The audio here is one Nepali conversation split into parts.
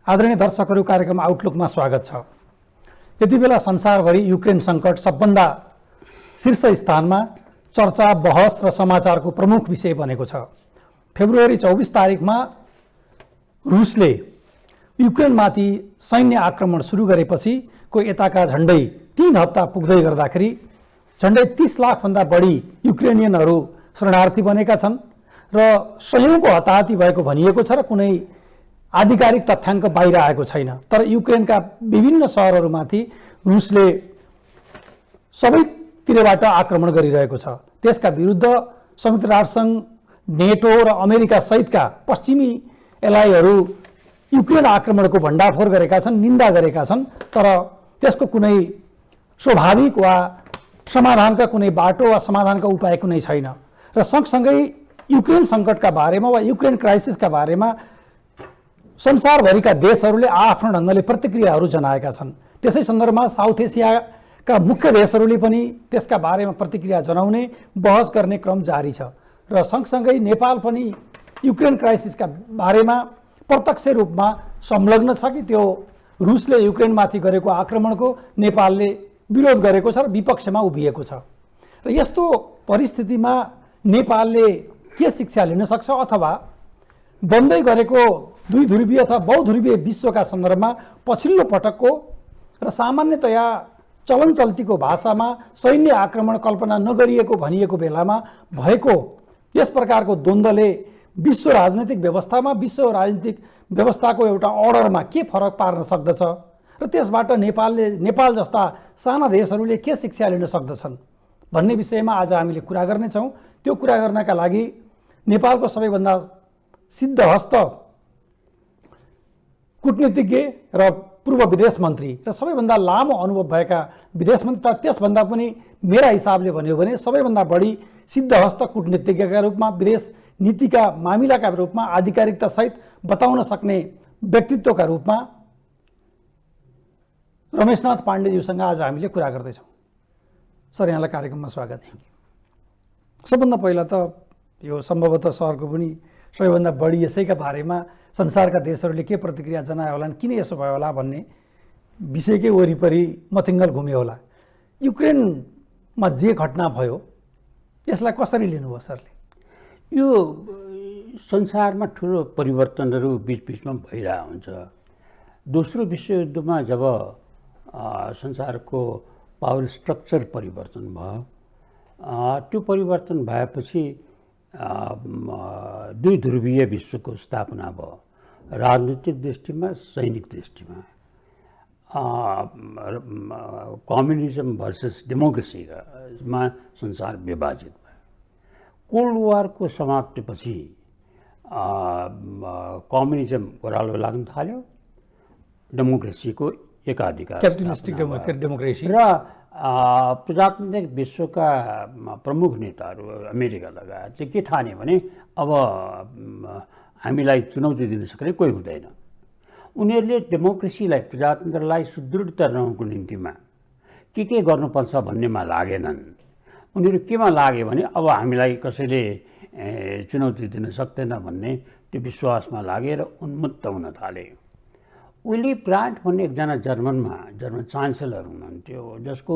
आदरणीय दर्शकहरू, कार्यक्रम आउटलुकमा स्वागत छ। यति बेला संसारभरि युक्रेन सङ्कट सबभन्दा शीर्ष स्थानमा चर्चा, बहस र समाचारको प्रमुख विषय बनेको छ। फेब्रुअरी 24 तारिकमा रुसले युक्रेनमाथि सैन्य आक्रमण सुरु गरेपछिको यताका झन्डै 3 हप्ता पुग्दै गर्दाखेरि झन्डै 30 लाखभन्दा बढी युक्रेनियनहरू शरणार्थी बनेका छन् र सयौंको हताहती भएको भनिएको छ र कुनै आधिकारिक तथ्याङ्क बाहिर आएको छैन। तर युक्रेनका विभिन्न शहरहरूमाथि रुसले सबैतिरबाट आक्रमण गरिरहेको छ। त्यसका विरुद्ध संयुक्त राष्ट्रसङ्घ, नेटो र अमेरिका सहितका पश्चिमी एलाइहरू युक्रेन आक्रमणको भण्डाफोर गरेका छन्, निन्दा गरेका छन्। तर त्यसको कुनै स्वाभाविक वा समाधानका कुनै बाटो वा समाधानका उपाय कुनै छैन। र सँगसँगै युक्रेन सङ्कटका बारेमा वा युक्रेन क्राइसिसका बारेमा संसारभरिका देशहरूले आफ्नो ढङ्गले प्रतिक्रियाहरू जनाएका छन्। त्यसै सन्दर्भमा साउथ एसियाका मुख्य देशहरूले पनि त्यसका बारेमा प्रतिक्रिया जनाउने, बहस गर्ने क्रम जारी छ। र सँगसँगै नेपाल पनि युक्रेन क्राइसिसका बारेमा प्रत्यक्ष रूपमा संलग्न छ कि त्यो रुसले युक्रेनमाथि गरेको आक्रमणको नेपालले विरोध गरेको छ र विपक्षमा उभिएको छ। र यस्तो परिस्थितिमा नेपालले के शिक्षा लिन सक्छ अथवा बन्दै गरेको दुई ध्रुवीय अथवा बहुध्रुवीय विश्वका सन्दर्भमा पछिल्लो पटकको र सामान्यतया चलन चल्तीको भाषामा सैन्य आक्रमण कल्पना नगरिएको भनिएको बेलामा भएको यस प्रकारको द्वन्द्वले विश्व राजनैतिक व्यवस्थामा, विश्व राजनीतिक व्यवस्थाको एउटा अर्डरमा के फरक पार्न सक्दछ र त्यसबाट नेपाल जस्ता साना देशहरूले के शिक्षा लिन सक्दछन् भन्ने विषयमा आज हामीले कुरा गर्नेछौँ। त्यो कुरा गर्नका लागि नेपालको सबैभन्दा सिद्धहस्त कूटनीतिज्ञ र पूर्व विदेश मन्त्री र सबैभन्दा लामो अनुभव भएका विदेश मन्त्री, त्यसभन्दा पनि मेरा हिसाबले भन्यो भने सबैभन्दा बढी सिद्धहस्त कूटनीतिज्ञका रूपमा, विदेश नीतिका मामिलाका रूपमा आधिकारिकता सहित बताउन सक्ने व्यक्तित्वका रूपमा रमेशनाथ पाण्डेज्यूसँग आज हामीले कुरा गर्दैछौँ। सर, यहाँलाई कार्यक्रममा स्वागत छ। सबभन्दा पहिला त यो सम्भवतः सरको पनि सबैभन्दा बढी यसैका बारेमा संसारका देशहरूले के प्रतिक्रिया जनायो होलान्, किन यसो भयो होला भन्ने विषयकै वरिपरि मथिङ्गल घुम्यो होला। युक्रेनमा जे घटना भयो यसलाई कसरी लिनुभयो सरले? यो संसारमा ठुलो परिवर्तनहरू बिचबिचमा भइरहेको हुन्छ। दोस्रो विश्वयुद्धमा जब संसारको पावर स्ट्रक्चर परिवर्तन भयो, त्यो परिवर्तन भएपछि दुई ध्रुवीय विश्वको स्थापना भयो। राजनीतिक दृष्टिमा, सैनिक दृष्टिमा कम्युनिजम भर्सेस डेमोक्रेसीमा संसार विभाजित भयो। कोल्ड वारको समाप्तिपछि कम्युनिजम ओह्रालो लाग्न थाल्यो, डेमोक्रेसीको एकाधिकार, क्यापिटलिस्टिक डेमोक्रेसी र प्रजातान्त्रिक विश्वका प्रमुख नेताहरू अमेरिका लगायतले के ठाने भने अब हामीलाई चुनौती दिन सक्ने कोही हुँदैन। उनीहरूले डेमोक्रेसीलाई, प्रजातन्त्रलाई सुदृढ बनाउनको निम्तिमा के गर्नुपर्छ भन्नेमा लागेनन्। उनीहरू केमा लागे भने अब हामीलाई कसैले चुनौती दिन सक्दैन भन्ने त्यो विश्वासमा लागेर उन्मुक्त हुन थाले। विली ब्रान्ट भन्ने एकजना जर्मन चान्सेलर हुनुहुन्थ्यो, जसको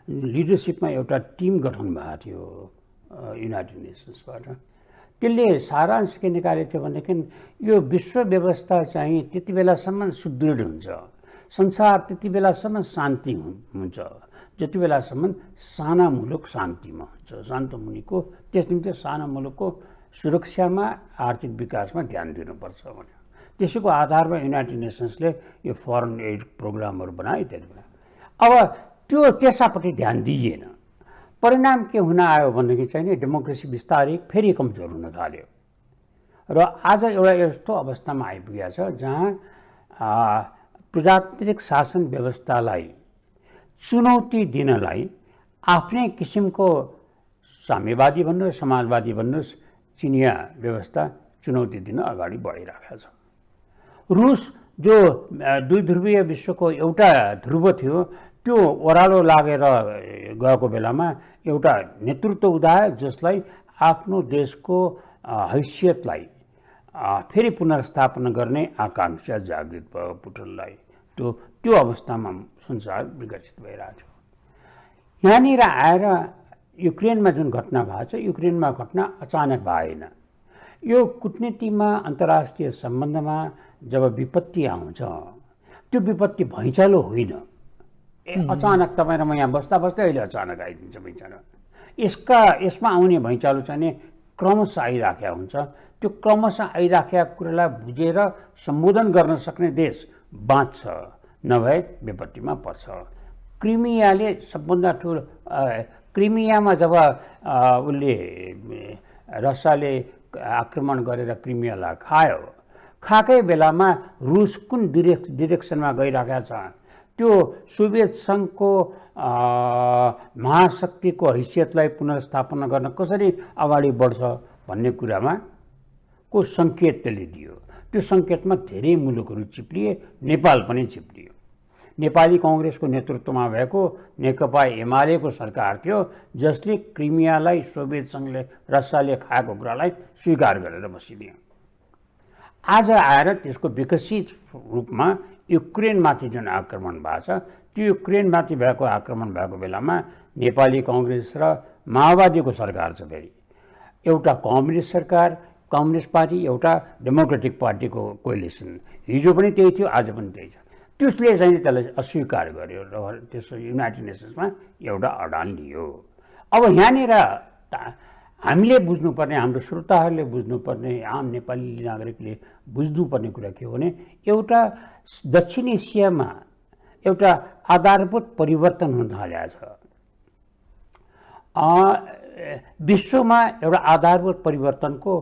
लिडरसिपमा एउटा टिम गठन भएको थियो युनाइटेड नेसन्सबाट। त्यसले सारांश के निकालेको थियो भनेदेखि यो विश्व व्यवस्था चाहिँ त्यति बेलासम्म सुदृढ हुन्छ, संसार त्यति बेलासम्म शान्ति हुन्छ जति बेलासम्म साना मुलुक शान्तिमा हुन्छ। शान्त मुनिको त्यस निम्ति साना मुलुकको सुरक्षामा, आर्थिक विकासमा ध्यान दिनुपर्छ भन्यो। त्यसैको आधारमा युनाइटेड नेसन्सले यो फरेन एड प्रोग्रामहरू बनाए। त्यतिबेला अब त्यो त्यसपट्टि ध्यान दिइएन। परिणाम के हुन आयो भनेदेखि चाहिँ नि डेमोक्रेसी बिस्तारै फेरि कमजोर हुन थाल्यो र आज एउटा यस्तो अवस्थामा आइपुगेको छ जहाँ प्रजातान्त्रिक शासन व्यवस्थालाई चुनौती दिनलाई आफ्नै किसिमको साम्यवादी भन्नुहोस्, समाजवादी भन्नुहोस्, चिनिया व्यवस्था चुनौती दिन अगाडि बढिरहेको छ। रुस जो दुई ध्रुवीय विश्वको एउटा ध्रुव थियो, त्यो ओह्रालो लागेर गएको बेलामा एउटा नेतृत्व उदायो जसलाई आफ्नो देशको हैसियतलाई फेरि पुनर्स्थापना गर्ने आकाङ्क्षा जागृत भयो पुटिनलाई। त्यो अवस्थामा संसार विकसित भइरहेको छ। यहाँनिर आएर युक्रेनमा जुन घटना भएको छ, युक्रेनमा घटना अचानक भएन। यो कूटनीतिमा, अन्तर्राष्ट्रिय सम्बन्धमा जब विपत्ति आउँछ, त्यो विपत्ति भैँचालो होइन। अचानक तपाईँ र म यहाँ बस्दा बस्दै अहिले अचानक आइदिन्छ भैँचालो। यसमा आउने भैँचालो चाहिँ क्रमशः आइराखेको हुन्छ। त्यो क्रमशः आइराखेका कुरालाई बुझेर सम्बोधन गर्न सक्ने देश बाँच्छ, नभए विपत्तिमा पर्छ। क्रिमियाले सबभन्दा ठुलो, क्रिमियामा जब उसले रसियाले आक्रमण गरेर क्रिमियालाई खाएकै बेलामा रुस कुन डिरेक्सनमा गइरहेको छ, त्यो सोभियत सङ्घको महाशक्तिको हैसियतलाई पुनर्स्थापना गर्न कसरी अगाडि बढ्छ भन्ने कुरामा को सङ्केत त्यसले दियो। त्यो सङ्केतमा धेरै मुलुकहरू चिप्लिए, नेपाल पनि चिप्लियो। नेपाली कङ्ग्रेसको नेतृत्वमा भएको नेकपा एमालेको सरकार थियो, जसले क्रिमियालाई सोभियत सङ्घले, रसियाले खाएको कुरालाई स्वीकार गरेर बसिदियो। आज आएर त्यसको विकसित रूपमा युक्रेनमाथि जुन आक्रमण भएको छ, त्यो युक्रेनमाथि भएको आक्रमण भएको बेलामा नेपाली कङ्ग्रेस र माओवादीको सरकार छ। फेरि एउटा कम्युनिस्ट सरकार, कम्युनिस्ट पार्टी, एउटा डेमोक्रेटिक पार्टीको कोलिसन। हिजो पनि त्यही थियो, आज पनि त्यही छ। त्यसले चाहिँ त्यसलाई अस्वीकार गर्यो र त्यसो युनाइटेड नेसन्समा एउटा अडान लियो। अब यहाँनिर हामीले बुझ्नुपर्ने, हाम्रो श्रोताहरूले बुझ्नुपर्ने, आम नेपाली नागरिकले बुझ्नुपर्ने कुरा के हो भने, एउटा दक्षिण एसियामा एउटा आधारभूत परिवर्तन हुन थालेको छ। विश्वमा एउटा आधारभूत परिवर्तनको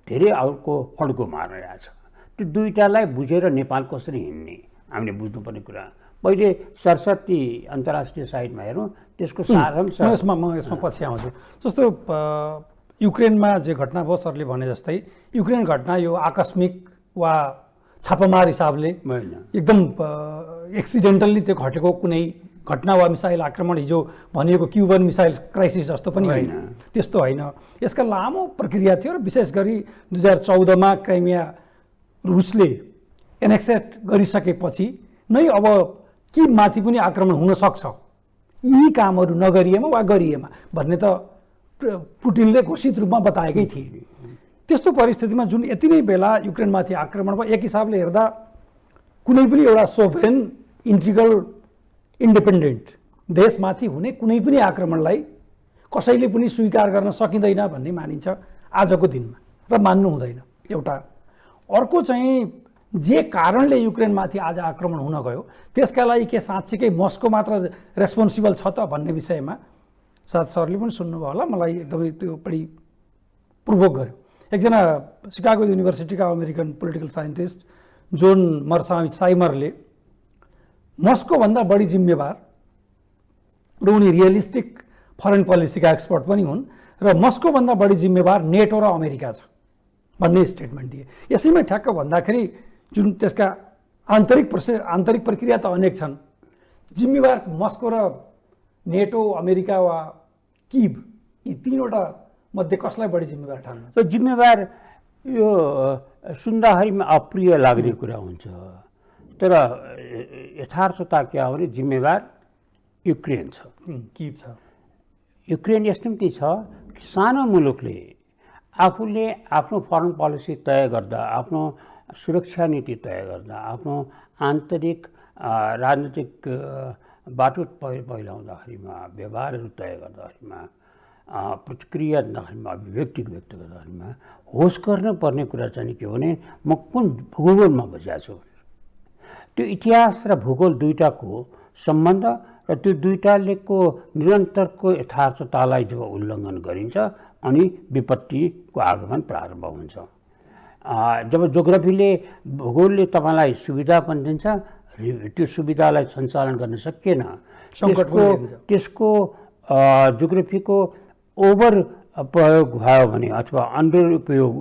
धेरै अड्को मारिरहेको छ। त्यो दुईटालाई बुझेर नेपाल कसरी हिँड्ने हामीले बुझ्नुपर्ने कुरा। पहिले सरस्वती अन्तर्राष्ट्रिय साइडमा हेरौँ, त्यसको सारांश म यसमा पछि आउँछु। जस्तो युक्रेनमा जे घटना भयो, सरले भने जस्तै युक्रेन घटना यो आकस्मिक वा छापामार हिसाबले एकदम एक्सिडेन्टल्ली त्यो घटेको कुनै घटना वा मिसाइल आक्रमण हिजो भनिएको क्युबन मिसाइल क्राइसिस जस्तो पनि होइन, त्यस्तो होइन। यसका लामो प्रक्रिया थियो र विशेष गरी 2014मा क्राइमिया रुसले एनेक्सेट गरिसकेपछि नै अब कि माथि पनि आक्रमण हुन सक्छ, यी कामहरू नगरिएमा वा गरिएमा भन्ने त पुटिनले घोषित रूपमा बताएकै थिए। त्यस्तो परिस्थितिमा जुन यति नै बेला युक्रेनमाथि आक्रमण भयो, एक हिसाबले हेर्दा कुनै पनि एउटा सोभरेन, इन्टिग्रल, इन्डिपेन्डेन्ट देशमाथि हुने कुनै पनि आक्रमणलाई कसैले पनि स्वीकार गर्न सकिँदैन भन्ने मानिन्छ आजको दिनमा, र मान्नु हुँदैन एउटा। अर्को चाहिँ जे कारणले युक्रेनमाथि आज आक्रमण हुन गयो, त्यसका लागि के साँच्चीकै मस्को मात्र रेस्पोन्सिबल छ त भन्ने विषयमा साथ सरले पनि सुन्नुभयो होला, मलाई एकदमै त्यो बढी प्रोभोक गर्यो। एकजना सिकागो युनिभर्सिटीका अमेरिकन पोलिटिकल साइन्टिस्ट जोन साइमरले मस्कोभन्दा बढी जिम्मेवार, र उनी रियलिस्टिक फरेन पोलिसीका एक्सपर्ट पनि हुन्, र मस्कोभन्दा बढी जिम्मेवार नेटो र अमेरिका छ भन्ने स्टेटमेन्ट दिए। यसैमा ठ्याक्क भन्दाखेरि जुन त्यसका आन्तरिक प्रक्रिया त अनेक छन्, जिम्मेवार मस्को र नेटो, अमेरिका वा किभ, यी तीनवटा मध्ये कसलाई बढी जिम्मेवार ठान्नु? त जिम्मेवार यो सुन्दाखेरिमा अप्रिय लाग्ने कुरा हुन्छ, तर यथार्थता के हो भने जिम्मेवार युक्रेन छ, किभ छ। युक्रेन यस्तो निम्ति छ कि सानो मुलुकले आफूले आफ्नो फरेन पोलिसी तय गर्दा, आफ्नो सुरक्षा नीति तय गर्दा, आफ्नो आन्तरिक राजनीतिक बाटो पहिलाउँदाखेरिमा, व्यवहारहरू तय गर्दाखेरिमा, प्रतिक्रिया दिँदाखेरिमा, अभिव्यक्ति व्यक्त गर्दाखेरिमा होस गर्नुपर्ने कुरा चाहिँ के हो भने म कुन भूगोलमा बसेको छु। त्यो इतिहास र भूगोल दुईटाको सम्बन्ध र त्यो दुईटाको निरन्तरको यथार्थतालाई जब उल्लङ्घन गरिन्छ अनि विपत्तिको आगमन प्रारम्भ हुन्छ। जब जोग्राफीले, भूगोलले तपाईँलाई सुविधा पनि दिन्छ, त्यो सुविधालाई सञ्चालन गर्न सकिएन, त्यसको जोग्राफीको ओभर प्रयोग भयो भने अथवा अन्डर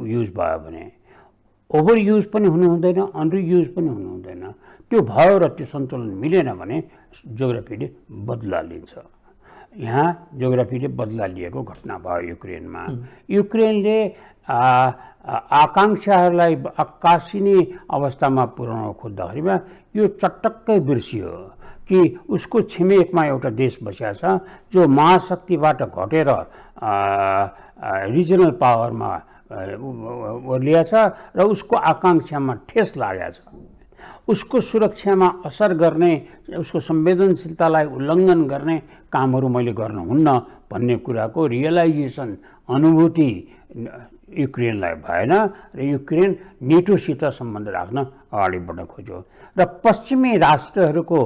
युज भयो भने, ओभर युज पनि हुनु हुँदैन, अन्डर युज पनि हुनु हुँदैन, त्यो भयो र त्यो सन्तुलन मिलेन भने जोग्राफीले बदला लिन्छ। यहाँ जोग्राफीले बदला लिएको घटना भयो युक्रेनमा। युक्रेनले आकाङ्क्षाहरूलाई आकाशिने अवस्थामा पुर्याउन खोज्दाखेरिमा यो चटक्कै बिर्सियो कि उसको छिमेकमा एउटा देश बसेको छ जो महाशक्तिबाट घटेर रिजनल पावरमा ओर्लिया छ र उसको आकाङ्क्षामा ठेस लागेको छ। उसको सुरक्षामा असर गर्ने, उसको संवेदनशीलतालाई उल्लङ्घन गर्ने कामहरू मैले गर्न हुन्न भन्ने कुराको रियलाइजेसन, अनुभूति युक्रेनलाई भएन र युक्रेन नेटोसित सम्बन्ध राख्न अगाडि बढ्न खोज्यो र पश्चिमी राष्ट्रहरूको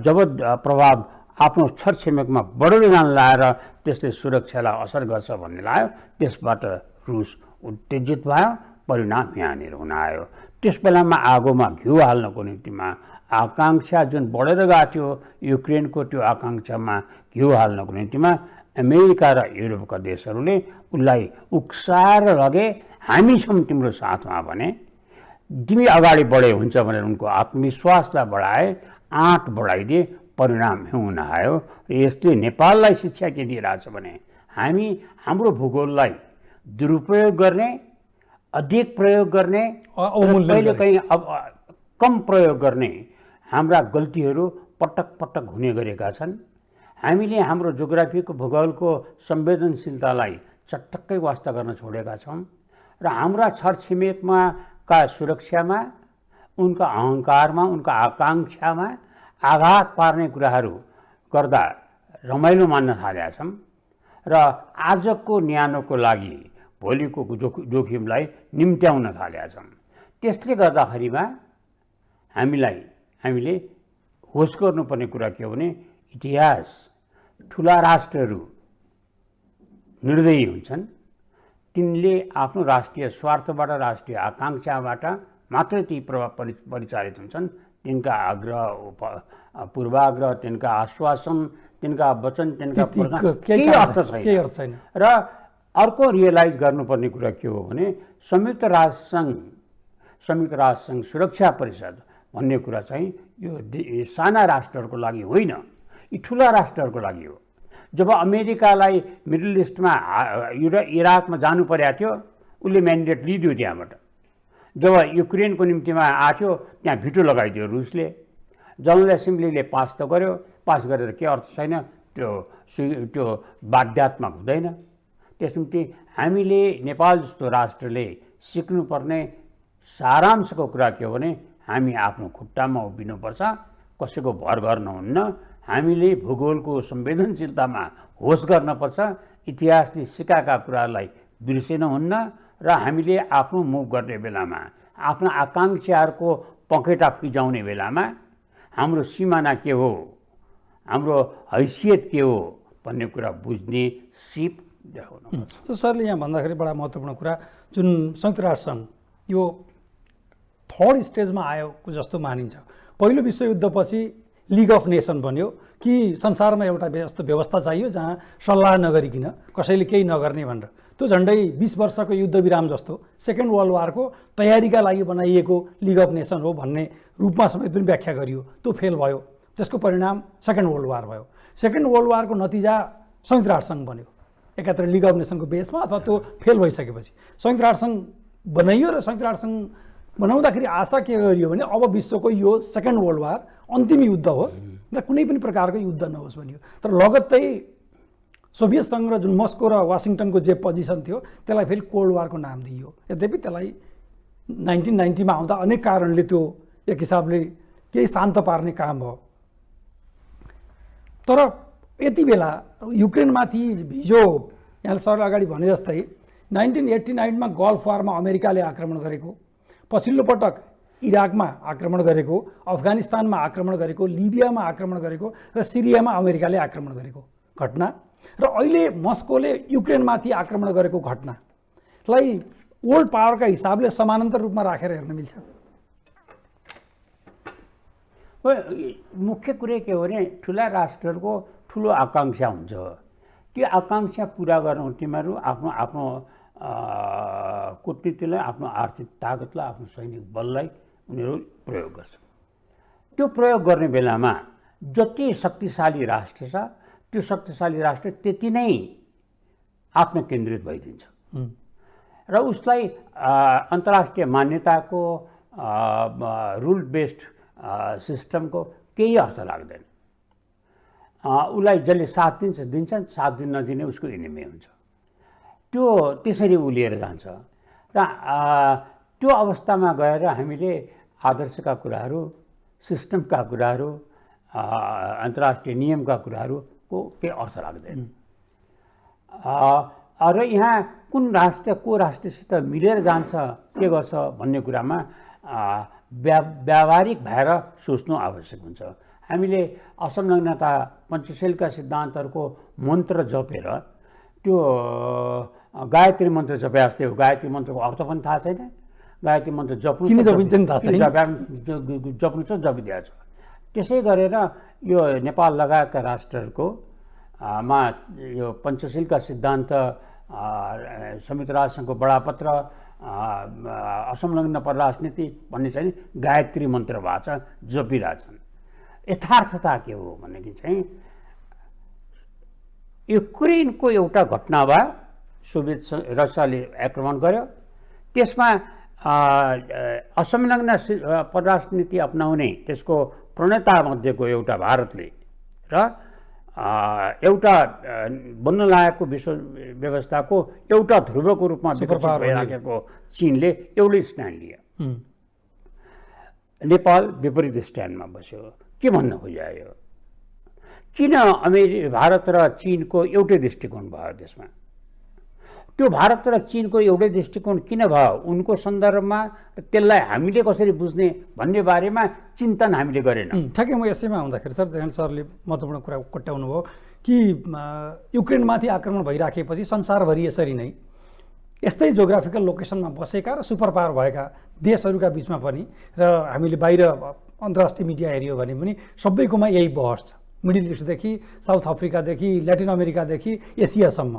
जब प्रभाव आफ्नो छरछिमेकमा बढ्दै जान लाएर त्यसले सुरक्षालाई असर गर्छ भन्ने लाग्यो, त्यसबाट रुस उत्तेजित भयो, परिणाम यहाँनिर हुन आयो। त्यस बेलामा आगोमा घिउ हाल्नको निम्तिमा आकाङ्क्षा जुन बढेर गएको थियो युक्रेनको, त्यो आकाङ्क्षामा घिउ हाल्नको निम्तिमा अमेरिका र युरोपका देशहरूले उसलाई उक्साएर लगे, हामी छौँ तिम्रो साथमा भने, तिमी अगाडि बढे हुन्छ भनेर उनको आत्मविश्वासलाई बढाए, आँट बढाइदिए, परिणाम हुन आयो। र यसले नेपाललाई शिक्षा के दिइरहेछ भने हामी हाम्रो भूगोललाई दुरुपयोग गर्ने, अधिक प्रयोग गर्ने, कहिले कहीँ कम प्रयोग गर्ने हाम्रा गल्तीहरू पटक पटक हुने गरेका छन्। हामीले हाम्रो जोग्राफीको भूगोलको संवेदनशीलतालाई चटक्कै वास्ता गर्न छोडेका छौँ र हाम्रा छरछिमेकमा का सुरक्षामा, उनका अहङ्कारमा, उनका आकाङ्क्षामा आघात पार्ने कुराहरू गर्दा रमाइलो मान्न थालेका छौँ र आजको न्यानोको लागि भोलिको जोखिमलाई निम्त्याउन थालेका छौँ। त्यसले गर्दाखेरिमा हामीले होस गर्नुपर्ने कुरा के हो भने इतिहास, ठुला राष्ट्रहरू निर्दयी हुन्छन्। तिनले आफ्नो राष्ट्रिय स्वार्थबाट, राष्ट्रिय आकाङ्क्षाबाट मात्रै ती परिचालित हुन्छन्। तिनका आग्रह, पूर्वाग्रह, तिनका आश्वासन, तिनका वचन, तिनका केही अर्थ छैन। र अर्को रियलाइज गर्नुपर्ने कुरा के हो भने संयुक्त राष्ट्रसङ्घ सुरक्षा परिषद भन्ने कुरा चाहिँ यो साना राष्ट्रहरूको लागि होइन, यी ठुला राष्ट्रहरूको लागि हो। जब अमेरिकालाई मिडल इस्टमा इराकमा जानु परेको थियो, उसले म्यान्डेट लिइदियो त्यहाँबाट। जब युक्रेनको निम्तिमा आथ्यो त्यहाँ भिटो लगाइदियो रुसले। जनरल एसेम्ब्लीले पास त गर्यो, पास गरेर के अर्थ छैन, त्यो बाध्यात्मक हुँदैन। त्यस निम्ति हामीले नेपाल जस्तो राष्ट्रले सिक्नुपर्ने सारांशको कुरा के हो भने हामी आफ्नो खुट्टामा उभिनुपर्छ, कसैको भर गर्नुहुन्न। हामीले भूगोलको संवेदनशीलतामा होस गर्नुपर्छ, इतिहासले सिकाएका कुरालाई बिर्सिनुहुन्न र हामीले आफ्नो मुभ गर्ने बेलामा, आफ्ना आकाङ्क्षाहरूको पखेटा फिजाउने बेलामा हाम्रो सिमाना के हो, हाम्रो हैसियत के हो भन्ने कुरा बुझ्ने सिप देखाउनु। सरले यहाँ भन्दाखेरि बडा महत्त्वपूर्ण कुरा, जुन संयुक्त राष्ट्रसङ्घ यो थर्ड स्टेजमा आयो जस्तो मानिन्छ। पहिलो विश्वयुद्धपछि लिग अफ नेसन बन्यो कि संसारमा एउटा यस्तो व्यवस्था चाहियो जहाँ सल्लाह नगरिकन कसैले केही नगर्ने भनेर। त्यो झन्डै 20 वर्षको युद्धविराम जस्तो सेकेन्ड वर्ल्ड वारको तयारीका लागि बनाइएको लिग अफ नेसन हो भन्ने रूपमा समेत पनि व्याख्या गरियो। त्यो फेल भयो, त्यसको परिणाम सेकेन्ड वर्ल्ड वार भयो। सेकेन्ड वर्ल्ड वारको नतिजा संयुक्त राष्ट्रसङ्घ बन्यो एकातिर लिग अफ नेसनको बेसमा, अथवा त्यो फेल भइसकेपछि संयुक्त राष्ट्रसङ्घ बनाइयो। र संयुक्त राष्ट्रसङ्घ बनाउँदाखेरि आशा के गरियो भने अब विश्वको यो सेकेन्ड वर्ल्ड वार अन्तिम युद्ध होस् र कुनै पनि प्रकारको युद्ध नहोस् भनियो। तर लगत्तै सोभियत सङ्घ र जुन मस्को र वासिङटनको जे पोजिसन थियो त्यसलाई फेरि कोल्ड वारको नाम दिइयो। यद्यपि त्यसलाई 1990मा आउँदा अनेक कारणले त्यो एक हिसाबले केही शान्त पार्ने काम भयो। तर यति बेला युक्रेनमाथि हिजो यहाँले सरले अगाडि भने जस्तै 1989मा गल्फ वारमा अमेरिकाले आक्रमण गरेको, पछिल्लो पटक इराकमा आक्रमण गरेको, अफगानिस्तानमा आक्रमण गरेको, लिबियामा आक्रमण गरेको र सिरियामा अमेरिकाले आक्रमण गरेको घटना र अहिले मस्कोले युक्रेनमाथि आक्रमण गरेको घटनालाई वर्ल्ड पावरका हिसाबले समानान्तर रूपमा राखेर हेर्न मिल्छ। मुख्य कुरो के हो भने ठुला राष्ट्रहरूको ठुलो आकाङ्क्षा हुन्छ। त्यो आकाङ्क्षा पुरा गर्न तिमीहरू आफ्नो आफ्नो कूटनीतिलाई, आफ्नो आर्थिक ताकतलाई, आफ्नो सैनिक बललाई उनीहरू प्रयोग गर्छ। त्यो प्रयोग गर्ने बेलामा जति शक्तिशाली राष्ट्र छ त्यो शक्तिशाली राष्ट्र त्यति नै आत्मकेन्द्रित भइदिन्छ। र उसलाई अन्तर्राष्ट्रिय मान्यताको रुल बेस्ड सिस्टमको केही अर्थ लाग्दैन। उसलाई जसले साथ दिन्छन्, साथ दिन नदिने उसको इनिमी हुन्छ। त्यो त्यसरी उ लिएर जान्छ र त्यो अवस्थामा गएर हामीले आदर्शका कुराहरू, सिस्टमका कुराहरू, अन्तर्राष्ट्रिय नियमका कुराहरूको केही अर्थ लाग्दैन। र यहाँ कुन राष्ट्र को राष्ट्रसित मिलेर जान्छ, के गर्छ भन्ने कुरामा व्यावहारिक भएर सोच्नु आवश्यक हुन्छ। हामीले असंलग्नता पञ्चशीलका सिद्धान्तहरूको मन्त्र जपेर त्यो गायत्री मन्त्र जपे जस्तै हो। गायत्री मन्त्रको अर्थ पनि थाहा छैन, गायत्री मन्त्र जप्नु छ जपिदिएको छ। त्यसै गरेर यो नेपाल लगायतका राष्ट्रहरूको मा यो पञ्चशीलका सिद्धान्त, संयुक्त राष्ट्रसङ्घको बडापत्र, असंलग्न परराजनीति भन्ने चाहिँ गायत्री मन्त्र भएको छ, जपिरहेछन्। यथार्थता के हो भनेदेखि चाहिँ युक्रेनको एउटा घटना भयो, सोभियत रसियाले आक्रमण गर्यो, त्यसमा असंलग्न परराजनीति अपनाउने त्यसको प्रणेतामध्येको एउटा भारतले र एउटा बन्न लागेको विश्व व्यवस्थाको एउटा ध्रुवको रूपमा विकसित भइराखेको चीनले एउटै स्ट्यान्ड लियो। नेपाल विपरीत स्ट्यान्डमा बस्यो। के भन्न खोज्यो? किन भारत र चीनको एउटै दृष्टिकोण भयो त्यसमा? त्यो भारत र चीनको एउटै दृष्टिकोण किन भयो? उनको सन्दर्भमा त्यसलाई हामीले कसरी बुझ्ने भन्ने बारेमा चिन्तन हामीले गरेन। ठ्याक्कै म यसैमा आउँदाखेरि सर, जयन्त सरले महत्त्वपूर्ण कुरा कोट्याउनु भयो कि युक्रेनमाथि आक्रमण भइराखेपछि संसारभरि यसरी नै यस्तै जोग्राफिकल लोकेसनमा बसेका र सुपर पावर भएका देशहरूका बिचमा पनि, र हामीले बाहिर अन्तर्राष्ट्रिय मिडिया हेऱ्यो भने पनि सबैकोमा यही बहस छ। मिडल इस्टदेखि साउथ अफ्रिकादेखि ल्याटिन अमेरिकादेखि एसियासम्म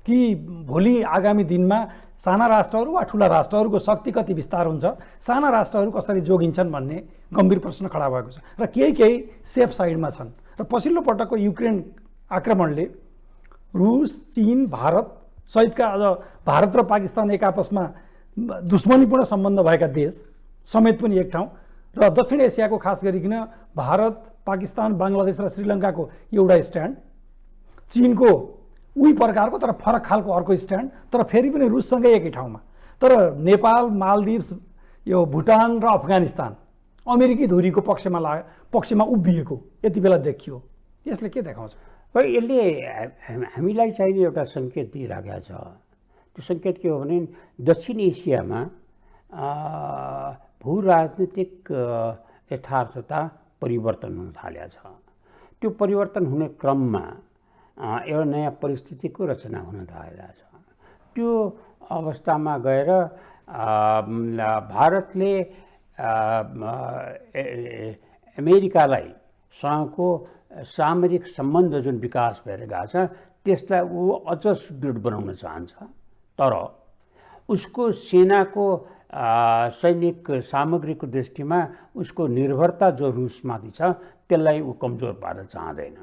कि भोलि आगामी दिनमा साना राष्ट्रहरू वा ठुला राष्ट्रहरूको शक्ति कति विस्तार हुन्छ, साना राष्ट्रहरू कसरी जोगिन्छन् भन्ने गम्भीर प्रश्न खडा भएको छ र केही सेफ साइडमा छन्। र पछिल्लो पटकको युक्रेन आक्रमणले रुस, चीन, भारत सहितका अझ भारत र पाकिस्तान एक आपसमा दुश्मनीपूर्ण सम्बन्ध भएका देश समेत पनि एक ठाउँ, र दक्षिण एसियाको खास गरिकन भारत, पाकिस्तान, बङ्गलादेश र श्रीलङ्काको एउटा स्ट्यान्ड, चीनको उही प्रकारको तर फरक खालको अर्को स्ट्यान्ड, तर फेरि पनि रुससँगै एकै ठाउँमा। तर नेपाल, मालदिप्स, यो भुटान र अफगानिस्तान अमेरिकी धुरीको पक्षमा उभिएको यति बेला देखियो। यसले के देखाउँछ? यसले हामीलाई चाहिने एउटा सङ्केत दिइराखेको छ। त्यो सङ्केत के हो भने दक्षिण एसियामा भू राजनीतिक यथार्थता परिवर्तन हुन थालेको छ। त्यो परिवर्तन हुने क्रममा एउटा नयाँ परिस्थितिको रचना हुन थालेको छ। त्यो अवस्थामा गएर भारतले अमेरिकालाई सँगको सामरिक सम्बन्ध जुन विकास भएर गएको छ त्यसलाई ऊ अझ सुदृढ बनाउन चाहन्छ। तर उसको सेनाको सैनिक सामग्रीको दृष्टिमा उसको निर्भरता जो रुसमाथि छ त्यसलाई ऊ कमजोर पार्न चाहँदैन।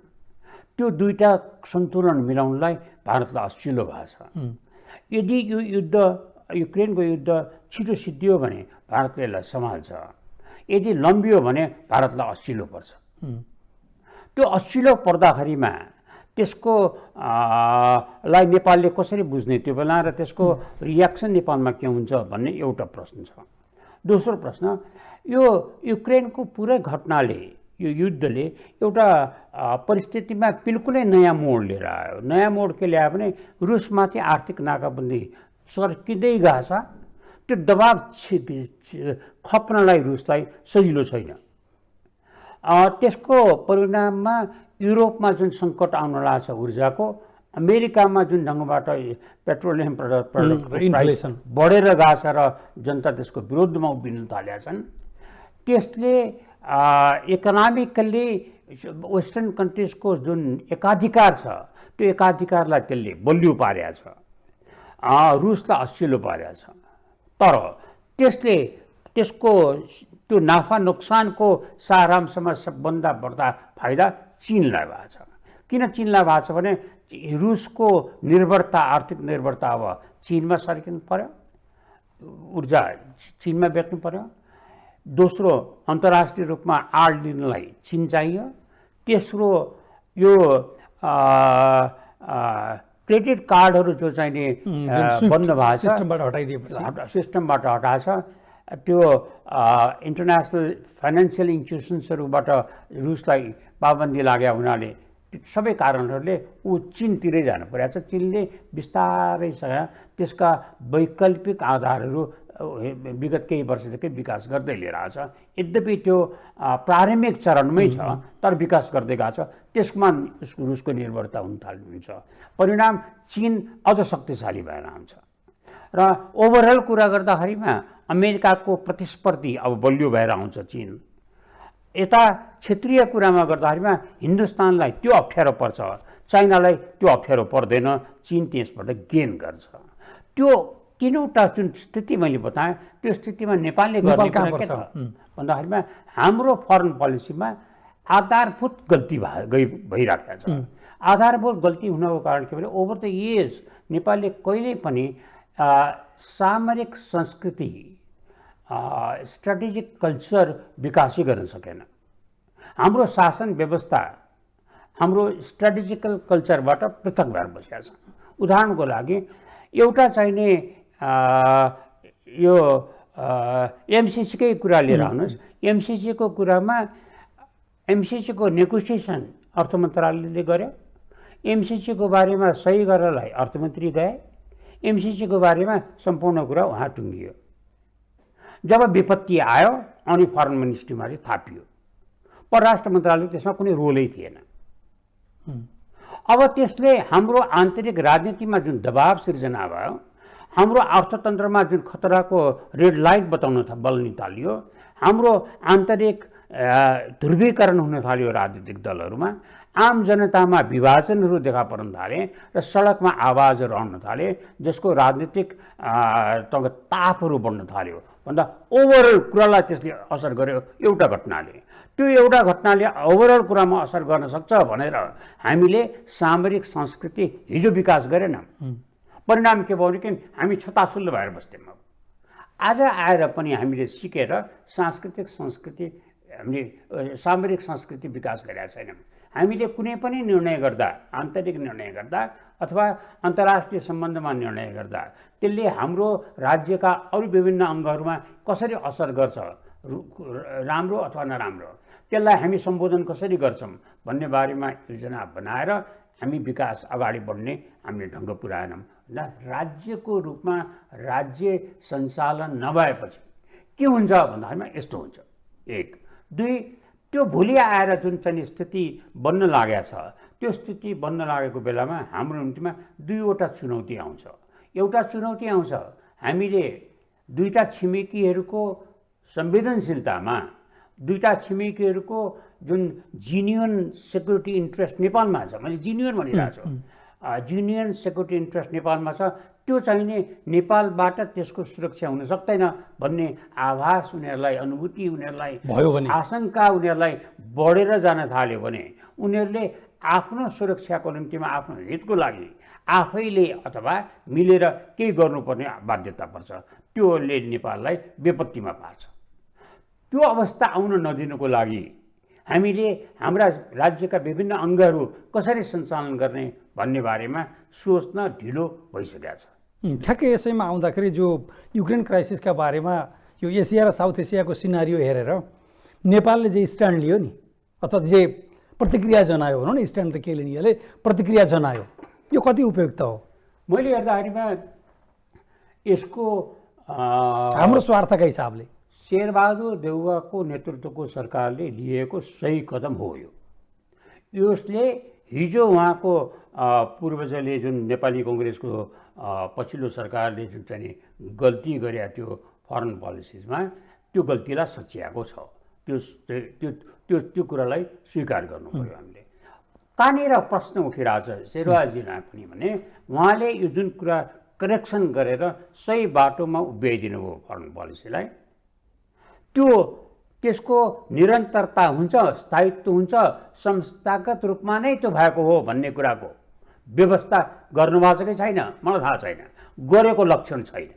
त्यो दुईटा सन्तुलन मिलाउनलाई भारतलाई असिलो भएको छ। यदि यो युद्ध, युक्रेनको युद्ध छिटो सिद्धियो भने भारतले यसलाई सम्हाल्छ, यदि लम्बियो भने भारतलाई असिलो पर्छ। त्यो असिलो पर्दाखेरिमा त्यसको लाई नेपालले कसरी बुझ्ने त्यो बेला र त्यसको रियाक्सन नेपालमा के हुन्छ भन्ने एउटा प्रश्न छ। दोस्रो प्रश्न, यो युक्रेनको पुरै घटनाले, यो युद्धले एउटा परिस्थितिमा बिल्कुलै नयाँ मोड लिएर आयो। नयाँ मोड के ल्यायो भने रुसमाथि आर्थिक नाकाबन्दी सर्किँदै गएको छ। त्यो दबाब खप्नलाई रुसलाई सजिलो छैन। त्यसको परिणाममा युरोपमा जुन सङ्कट आउन लागेको छ ऊर्जाको, अमेरिकामा जुन ढङ्गबाट पेट्रोलियम प्रडक्ट प्राइस बढेर गएको छ र जनता त्यसको विरोधमा उभिन थालेका छन्, त्यसले इकोनोमिकल्ली वेस्टर्न कन्ट्रिजको जुन एकाधिकार छ त्यो एकाधिकारलाई त्यसले बलियो पारेको छ, रुसलाई असिलो पारेको छ। तर त्यसले त्यसको त्यो नाफा नोक्सानको सारांशमा सबभन्दा बढ्ता फाइदा चीनलाई भएको छ। किन चीनलाई भएको छ भने रुसको निर्भरता, आर्थिक निर्भरता अब चीनमा सर्किनु पर्यो। ऊर्जा चिनमा बेच्नु पर्यो। दोस्रो, अन्तर्राष्ट्रिय रूपमा आड लिनलाई चिन चाहियो। तेस्रो, यो क्रेडिट कार्डहरू जो चाहिने बन्द भएको छ, सिस्टमबाट हटाइदिएपछि, सिस्टमबाट हटाएछ, त्यो इन्टरनेसनल फाइनेन्सियल इन्स्टिट्युसन्सहरूबाट रुसलाई पाबन्दी लाग्यो हुनाले सबै कारणहरूले ऊ चिनतिरै जानु परेको छ। चिनले बिस्तारैसँग त्यसका वैकल्पिक आधारहरू विगत केही वर्षदेखि विकास गर्दै लिएर आएको छ। यद्यपि त्यो प्रारम्भिक चरणमै छ, तर विकास गर्दै गएको छ। त्यसमा रुसको निर्भरता हुन थाल्नुहुन्छ। परिणाम चिन अझ शक्तिशाली भएर आउँछ। र ओभरअल कुरा गर्दाखेरिमा अमेरिकाको प्रतिस्पर्धी अब बलियो भएर आउँछ चिन। यता क्षेत्रीय कुरामा गर्दाखेरिमा हिन्दुस्तानलाई त्यो अप्ठ्यारो पर्छ, चाइनालाई त्यो अप्ठ्यारो पर्दैन, चिन त्यसबाट गेन गर्छ। त्यो तीनवटा जुन स्थिति मैले बताएँ, त्यो स्थितिमा नेपालले गर्ने कुरा के त भन्दाखेरिमा हाम्रो फरेन पोलिसीमा आधारभूत गल्ती भइराखेको छ। आधारभूत गल्ती हुनको कारण के भने ओभर द इयर्स नेपालले कहिल्यै पनि सामरिक संस्कृति, स्ट्राटेजिक कल्चर विकासै गर्न सकेन। हाम्रो शासन व्यवस्था हाम्रो स्ट्राटेजिकल कल्चरबाट पृथक भएर बसेको छ। उदाहरणको लागि एउटा चाहिने यो एमसिसीकै कुरा लिएर आउनुहोस्। एमसिसीको कुरामा एमसिसीको नेगोसिएसन अर्थ मन्त्रालयले गर्यो। एमसिसीको बारेमा सही गर्नलाई अर्थमन्त्री गए। एमसिसीको बारेमा सम्पूर्ण कुरा उहाँ टुङ्गियो। जब विपत्ति आयो अनि फरेन मिनिस्ट्रीमाथि थापियो। परराष्ट्र मन्त्रालय त्यसमा कुनै रोलै थिएन। अब त्यसले हाम्रो आन्तरिक राजनीतिमा जुन दबाव सिर्जना भयो, हाम्रो अर्थतन्त्रमा जुन खतराको रेड लाइट बताउन बल्न थाल्यो, हाम्रो आन्तरिक ध्रुवीकरण हुन थाल्यो राजनीतिक दलहरूमा, आम जनतामा विभाजनहरू देखा पर्न थाले र सडकमा आवाजहरू आउन थाले, जसको राजनीतिक तापहरू बढ्न थाल्यो भन्दा ओभरअल कुरालाई त्यसले असर गर्यो एउटा घटनाले। त्यो एउटा घटनाले ओभरअल कुरामा असर गर्न सक्छ भनेर हामीले सामरिक संस्कृति हिजो विकास गरेनौँ। परिणाम के भयो भने हामी छताछुल्ल भएर बस्थ्यौँ। आज आएर पनि हामीले सिकेर सांस्कृतिक संस्कृति हामीले सामरिक संस्कृति विकास गरेका छैनौँ। हामीले कुनै पनि निर्णय गर्दा, आन्तरिक निर्णय गर्दा अथवा अन्तर्राष्ट्रिय सम्बन्धमा निर्णय गर्दा त्यसले हाम्रो राज्यका अरू विभिन्न अङ्गहरूमा कसरी असर गर्छ, राम्रो अथवा नराम्रो, त्यसलाई हामी सम्बोधन कसरी गर्छौँ भन्ने बारेमा योजना बनाएर हामी विकास अगाडि बढ्ने हामीले ढङ्ग पुर्याएनौँ। राज्यको रूपमा राज्य सञ्चालन नभएपछि के हुन्छ भन्दाखेरिमा यस्तो हुन्छ। एक, दुई, त्यो भोलि आएर जुन चाहिँ स्थिति बन्न लागेको छ, त्यो स्थिति बन्न लागेको बेलामा हाम्रो निम्तिमा दुईवटा चुनौती आउँछ। एउटा चुनौती आउँछ, हामीले दुईटा छिमेकीहरूको संवेदनशीलतामा, दुईटा छिमेकीहरूको जुन जिन्युन सेक्युरिटी इन्ट्रेस्ट नेपालमा छ, मैले जिन्युन भनिरहेको छु, जिन्युन सेक्युरिटी इन्ट्रेस्ट नेपालमा छ, त्यो चाहिने नेपालबाट त्यसको सुरक्षा हुन सक्दैन भन्ने आभास उनीहरूलाई, अनुभूति उनीहरूलाई भयो भने, आशंका उनीहरूलाई बढेर जान थाल्यो भने उनीहरूले आफ्नो सुरक्षाको निम्तिमा, आफ्नो हितको लागि आफैले अथवा मिलेर केही गर्नुपर्ने बाध्यता पर्छ। त्योले नेपाललाई विपत्तिमा पार्छ। त्यो अवस्था आउन नदिनुको लागि हामीले हाम्रा राज्यका विभिन्न अङ्गहरू कसरी सञ्चालन गर्ने भन्ने बारेमा सोच्न ढिलो भइसकेको छ। ठ्याक्कै यसैमा आउँदाखेरि जो युक्रेन क्राइसिसका बारेमा यो एसिया र साउथ एसियाको सिनारियो हेरेर नेपालले जे स्ट्यान्ड लियो नि, अथवा जे प्रतिक्रिया जनायो भनौँ न, स्ट्यान्ड त के लिने, यसले प्रतिक्रिया जनायो, यो कति उपयुक्त हो? मैले हेर्दाखेरिमा यसको हाम्रो स्वार्थका हिसाबले शेरबहादुर देउवाको नेतृत्वको सरकारले लिएको सही कदम हो। यसले हिजो उहाँको पूर्वजले जुन नेपाली कङ्ग्रेसको पछिल्लो सरकारले जुन चाहिँ गल्ती गरे त्यो फरेन पोलिसिजमा, त्यो गल्तीलाई सच्याएको छ। त्यो कुरालाई स्वीकार गर्नु पर्यो हामीले। कहाँनिर प्रश्न उठिरहेछ शेरबहादुरजीलाई पनि भने उहाँले यो जुन कुरा करेक्सन गरेर सही बाटोमा उभ्याइदिनु भयो फरेन पोलिसीलाई, त्यसको निरन्तरता हुन्छ, स्थायित्व हुन्छ, संस्थागत रूपमा नै त्यो भएको हो भन्ने कुराको व्यवस्था गर्नुभएको छैन, मलाई थाहा छैन, गरेको लक्षण छैन।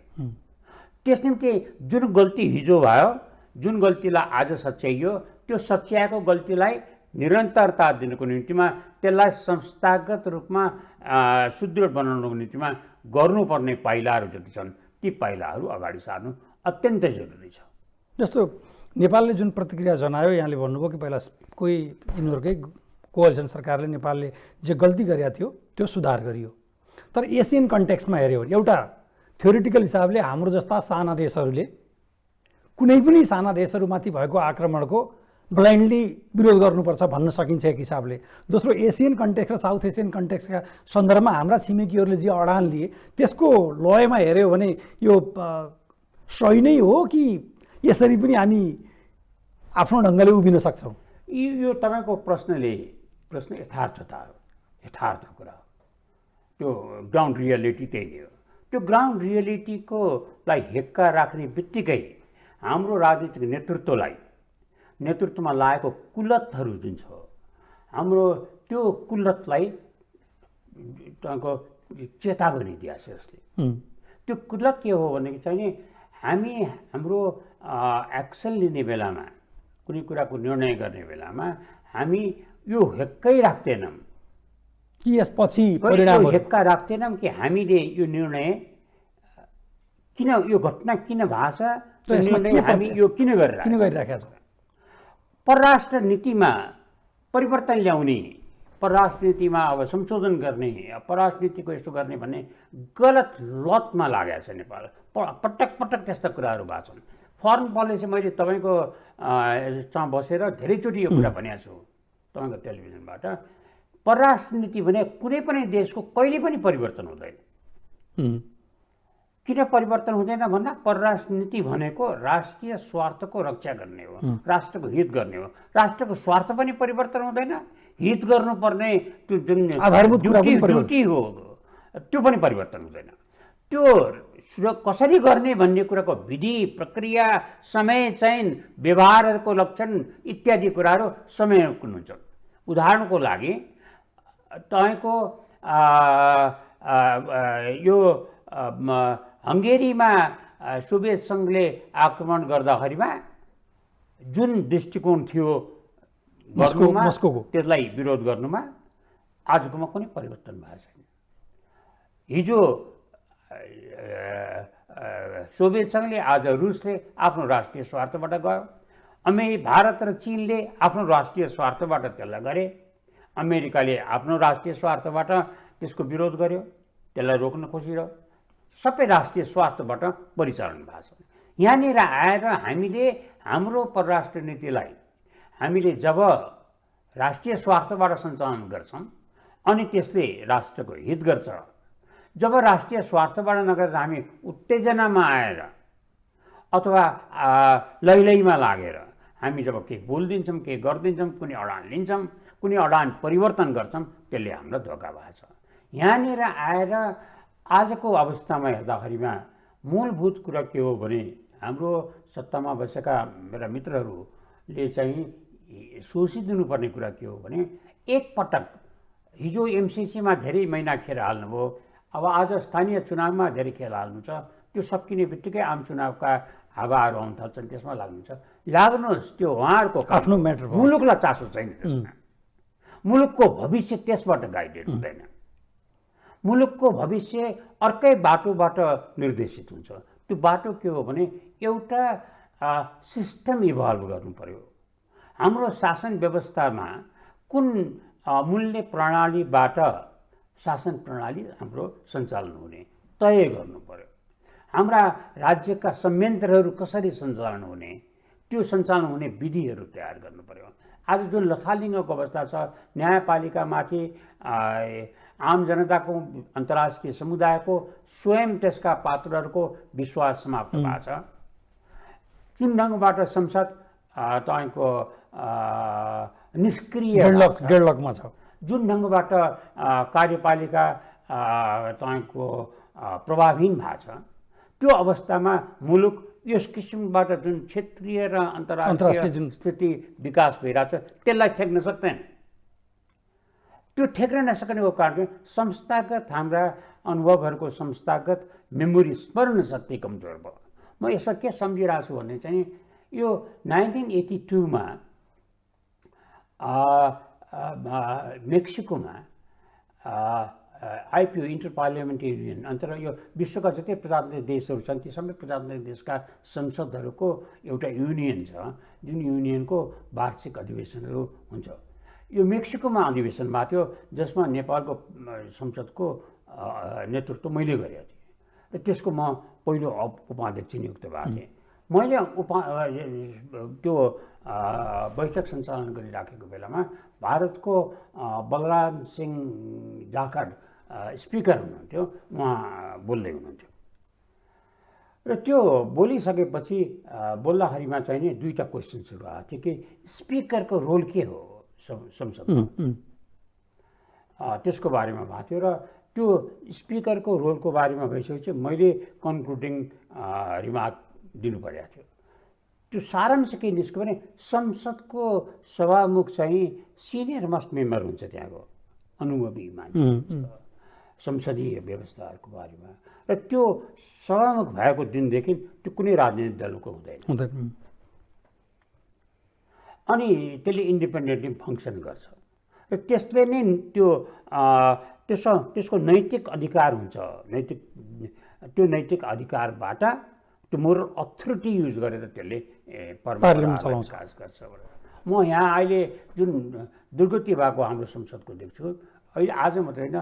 त्यस निम्ति जुन गल्ती हिजो भयो, जुन गल्तीलाई आज सच्याइयो, त्यो सच्याएको गल्तीलाई निरन्तरता दिनुको निम्तिमा, त्यसलाई संस्थागत रूपमा सुदृढ बनाउनुको निम्तिमा गर्नुपर्ने पाइलाहरू जति छन् ती पाइलाहरू अगाडि सार्नु अत्यन्तै जरुरी छ। जस्तो नेपालले जुन प्रतिक्रिया जनायो, यहाँले भन्नुभयो कि पहिला कोही यिनीहरूकै कोअलिसन सरकारले नेपालले जे गल्ती गरेका थियो त्यो सुधार गरियो। तर एसियन कन्टेक्स्टमा हेऱ्यो भने एउटा थ्योरिटिकल हिसाबले हाम्रो जस्ता साना देशहरूले कुनै पनि साना देशहरूमाथि भएको आक्रमणको ब्लाइन्डली विरोध गर्नुपर्छ भन्न सकिन्छ एक हिसाबले। दोस्रो, एसियन कन्टेक्स्ट र साउथ एसियन कन्टेक्स्टका सन्दर्भमा हाम्रा छिमेकीहरूले जे अडान लिए त्यसको लयमा हेऱ्यो भने यो सही नै हो कि यसरी पनि हामी आफ्नो ढङ्गले उभिन सक्छौँ? यो तपाईँको प्रश्न यथार्थता हो, यथार्थ कुरा हो। त्यो ग्राउन्ड रियालिटी त्यही नै हो। त्यो ग्राउन्ड रियालिटीको लाई हेक्का राख्ने बित्तिकै हाम्रो राजनीतिक नेतृत्वमा लागेको कुलतहरू जुन छ, हाम्रो त्यो कुलतलाई तपाईँको चेतावनी दिएछ यसले। त्यो कुलत के हो भनेदेखि चाहिँ हाम्रो एक्सन लिने बेलामा, कुनै कुराको निर्णय गर्ने बेलामा हामी यो हेक्कै राख्दैनौँ कि यसपछि परिणाम हेक्का राख्दैनौँ कि हामीले यो निर्णय किन, यो घटना किन भएको छ, हामी यो किन गरिराखेका छौँ। परराष्ट्र नीतिमा परिवर्तन ल्याउने, परराष्ट्र नीतिमा अब संशोधन गर्ने, परराष्ट्र नीतिको यस्तो गर्ने भन्ने गलत लतमा लागेको छ नेपाल। पटक पटक त्यस्ता कुराहरू भएको छन्। फरेन पोलिसी मैले तपाईँको बसेर धेरैचोटि यो कुरा भनेको छु तपाईँको टेलिभिजनबाट। परराष्ट्र नीति भने कुनै पनि देशको कहिले पनि परिवर्तन हुँदैन। किन परिवर्तन हुँदैन भन्दा परराष्ट्र नीति भनेको राष्ट्रिय स्वार्थको रक्षा गर्ने हो, राष्ट्रको हित गर्ने हो। राष्ट्रको स्वार्थ पनि परिवर्तन हुँदैन, हित गर्नुपर्ने त्यो जुन ड्युटी हो त्यो पनि परिवर्तन हुँदैन। त्यो कसरी गर्ने भन्ने कुराको विधि, प्रक्रिया, समय चयन, व्यवहारहरूको लक्षण इत्यादि कुराहरू समयको हुन्छ। उदाहरणको लागि तपाईँको यो हङ्गेरीमा सोभियत सङ्घले आक्रमण गर्दाखेरिमा जुन दृष्टिकोण थियो मस्कोको, त्यसलाई विरोध गर्नुमा आजकोमा कुनै परिवर्तन भएको छैन। हिजो सोभियत सङ्घले, आज रुसले आफ्नो राष्ट्रिय स्वार्थबाट गयो। भारत र चीनले आफ्नो राष्ट्रिय स्वार्थबाट त्यसलाई गरे। अमेरिकाले आफ्नो राष्ट्रिय स्वार्थबाट त्यसको विरोध गर्यो, त्यसलाई रोक्न खोजिरह्यो। सबै राष्ट्रिय स्वार्थबाट परिचालन भएको छ। यहाँनिर आएर हामीले हाम्रो परराष्ट्र नीतिलाई हामीले जब राष्ट्रिय स्वार्थबाट सञ्चालन गर्छौँ अनि त्यसले राष्ट्रको हित गर्छ, जब राष्ट्रिय स्वार्थबाट नगरेर हामी उत्तेजनामा आएर अथवा लैलैमा लागेर हामी जब केही बोलिदिन्छौँ, केही गरिदिन्छौँ, कुनै अडान लिन्छौँ, कुनै अडान परिवर्तन गर्छौँ, त्यसले हामीलाई धोका भएको छ। यहाँनिर आएर आजको अवस्थामा हेर्दाखेरिमा मूलभूत कुरा के हो भने हाम्रो सत्तामा बसेका मेरा मित्रहरूले चाहिँ सोचिदिनुपर्ने कुरा के हो भने एकपटक हिजो एमसिसीमा धेरै महिना खेर हाल्नुभयो, अब आज स्थानीय चुनावमा धेरै खेल हाल्नु छ। त्यो सकिने बित्तिकै आम चुनावका हावाहरू आउन थाल्छन्, त्यसमा लाग्नुहुन्छ। लाग्नुहोस्, त्यो उहाँहरूको आफ्नो म्याटर, मुलुकलाई चासो छैन त्यसमा। मुलुकको भविष्य त्यसबाट गाइडेड हुँदैन। मुलुकको भविष्य अर्कै बाटोबाट निर्देशित हुन्छ। त्यो बाटो के हो भने एउटा सिस्टम इभल्भ गर्नु पर्यो। हाम्रो शासन व्यवस्थामा कुन मूल्य प्रणालीबाट शासन प्रणाली हाम्रो सञ्चालन हुने तय गर्नु पर्यो। हाम्रा राज्यका संयन्त्रहरू कसरी सञ्चालन हुने, त्यो सञ्चालन हुने विधिहरू तयार गर्नु पर्यो। आज जुन लथालिङ्गको अवस्था छ, न्यायपालिकामाथि आम जनताको, अन्तर्राष्ट्रिय समुदायको, स्वयं त्यसका पात्रहरूको विश्वास समाप्त भएको छ। जुन ढङ्गबाट संसद तपाईँको निष्क्रिय डेडलकमा छ, जुन ढङ्गबाट कार्यपालिका तपाईँको प्रभावहीन भएको छ, त्यो अवस्थामा मुलुक यस किसिमबाट जुन क्षेत्रीय र अन्तर्राष्ट्रिय जुन स्थिति विकास भइरहेछ त्यसलाई ठेक्न सक्दैन। त्यो ठेक्न नसक्नेको कारण संस्थागत हाम्रा अनुभवहरूको संस्थागत मेमोरी, स्मरण शक्ति कमजोर भयो। म यसमा के सम्झिरहेको छु भने चाहिँ यो 1982मा मेक्सिकोमा आइपिओ इन्टर पार्लियामेन्ट्री युनियन अन्तर यो विश्वका जति प्रजातान्त्रिक देशहरू छन् ती सबै प्रजातान्त्रिक देशका संसदहरूको एउटा युनियन छ जुन युनियनको वार्षिक अधिवेशनहरू हुन्छ। यो मेक्सिकोमा अधिवेशन भएको थियो जसमा नेपालको संसदको नेतृत्व मैले गरेको थिएँ र त्यसको म पहिलो उपाध्यक्ष नियुक्त भएको थिएँ। मैले त्यो बैठक सञ्चालन गरिराखेको बेलामा भारतको बलराम सिंह जाखड स्पिकर हुनुहुन्थ्यो, उहाँ बोल्दै हुनुहुन्थ्यो र त्यो बोलिसकेपछि बोल्दाखेरिमा चाहिँ नि दुईवटा क्वेसन्सहरू आएको थियो कि स्पिकरको रोल के हो संसदमा, त्यसको बारेमा भएको थियो र त्यो स्पिकरको रोलको बारेमा भइसकेपछि मैले कन्क्लुडिङ रिमार्क दिनु परेको थियो। त्यो सारांश के निस्क्यो भने संसदको सभामुख चाहिँ सिनियर मोस्ट मेम्बर हुन्छ, त्यहाँको अनुभवी मान्छे संसदीय व्यवस्थाहरूको बारेमा, र त्यो सभामुख भएको दिनदेखि त्यो कुनै राजनीतिक दलको हुँदैन अनि त्यसले इन्डिपेन्डेन्टली फङ्सन गर्छ र त्यसले नै त्यसको नैतिक अधिकार हुन्छ। त्यो नैतिक अधिकारबाट त्यो मोरल अथोरिटी युज गरेर त्यसले पार्लियामेन्ट चलाउँछ काज गर्छ। म यहाँ अहिले जुन दुर्गति भएको हाम्रो संसदको देख्छु, अहिले आज मात्र होइन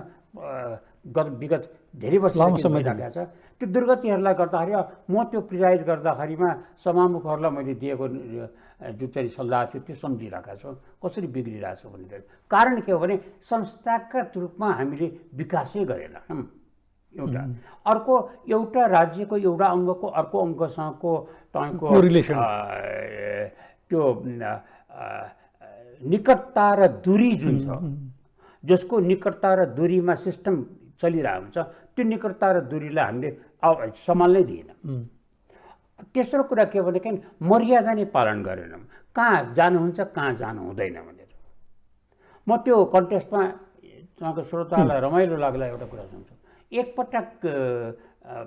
विगत धेरै वर्षदेखि भइरहेको छ। त्यो दुर्गतिहरूलाई गर्दाखेरि म त्यो प्रिजाइड गर्दाखेरिमा सभामुखहरूलाई मैले दिएको जुन चाहिँ सल्लाह थियो त्यो सम्झिरहेका छौँ कसरी बिग्रिरहेछ भनेर। कारण के हो भने संस्थागत रूपमा हामीले विकासै गरेनौँ। एउटा अर्को एउटा राज्यको एउटा अङ्गको अर्को अङ्गसँगको तपाईँको त्यो निकटता र दूरी जुन छ, जसको निकटता र दूरीमा सिस्टम चलिरहेको हुन्छ, त्यो निकटता र दूरीलाई हामीले सम्हाल्नै दिएन। तेस्रो कुरा के भनेदेखि मर्यादा नै पालन गरेनौँ, कहाँ जानुहुन्छ कहाँ जानु हुँदैन भनेर। म त्यो कन्टेस्टमा तपाईँको श्रोतालाई रमाइलो लाग्ला एउटा कुरा सुन्छु। एकपटक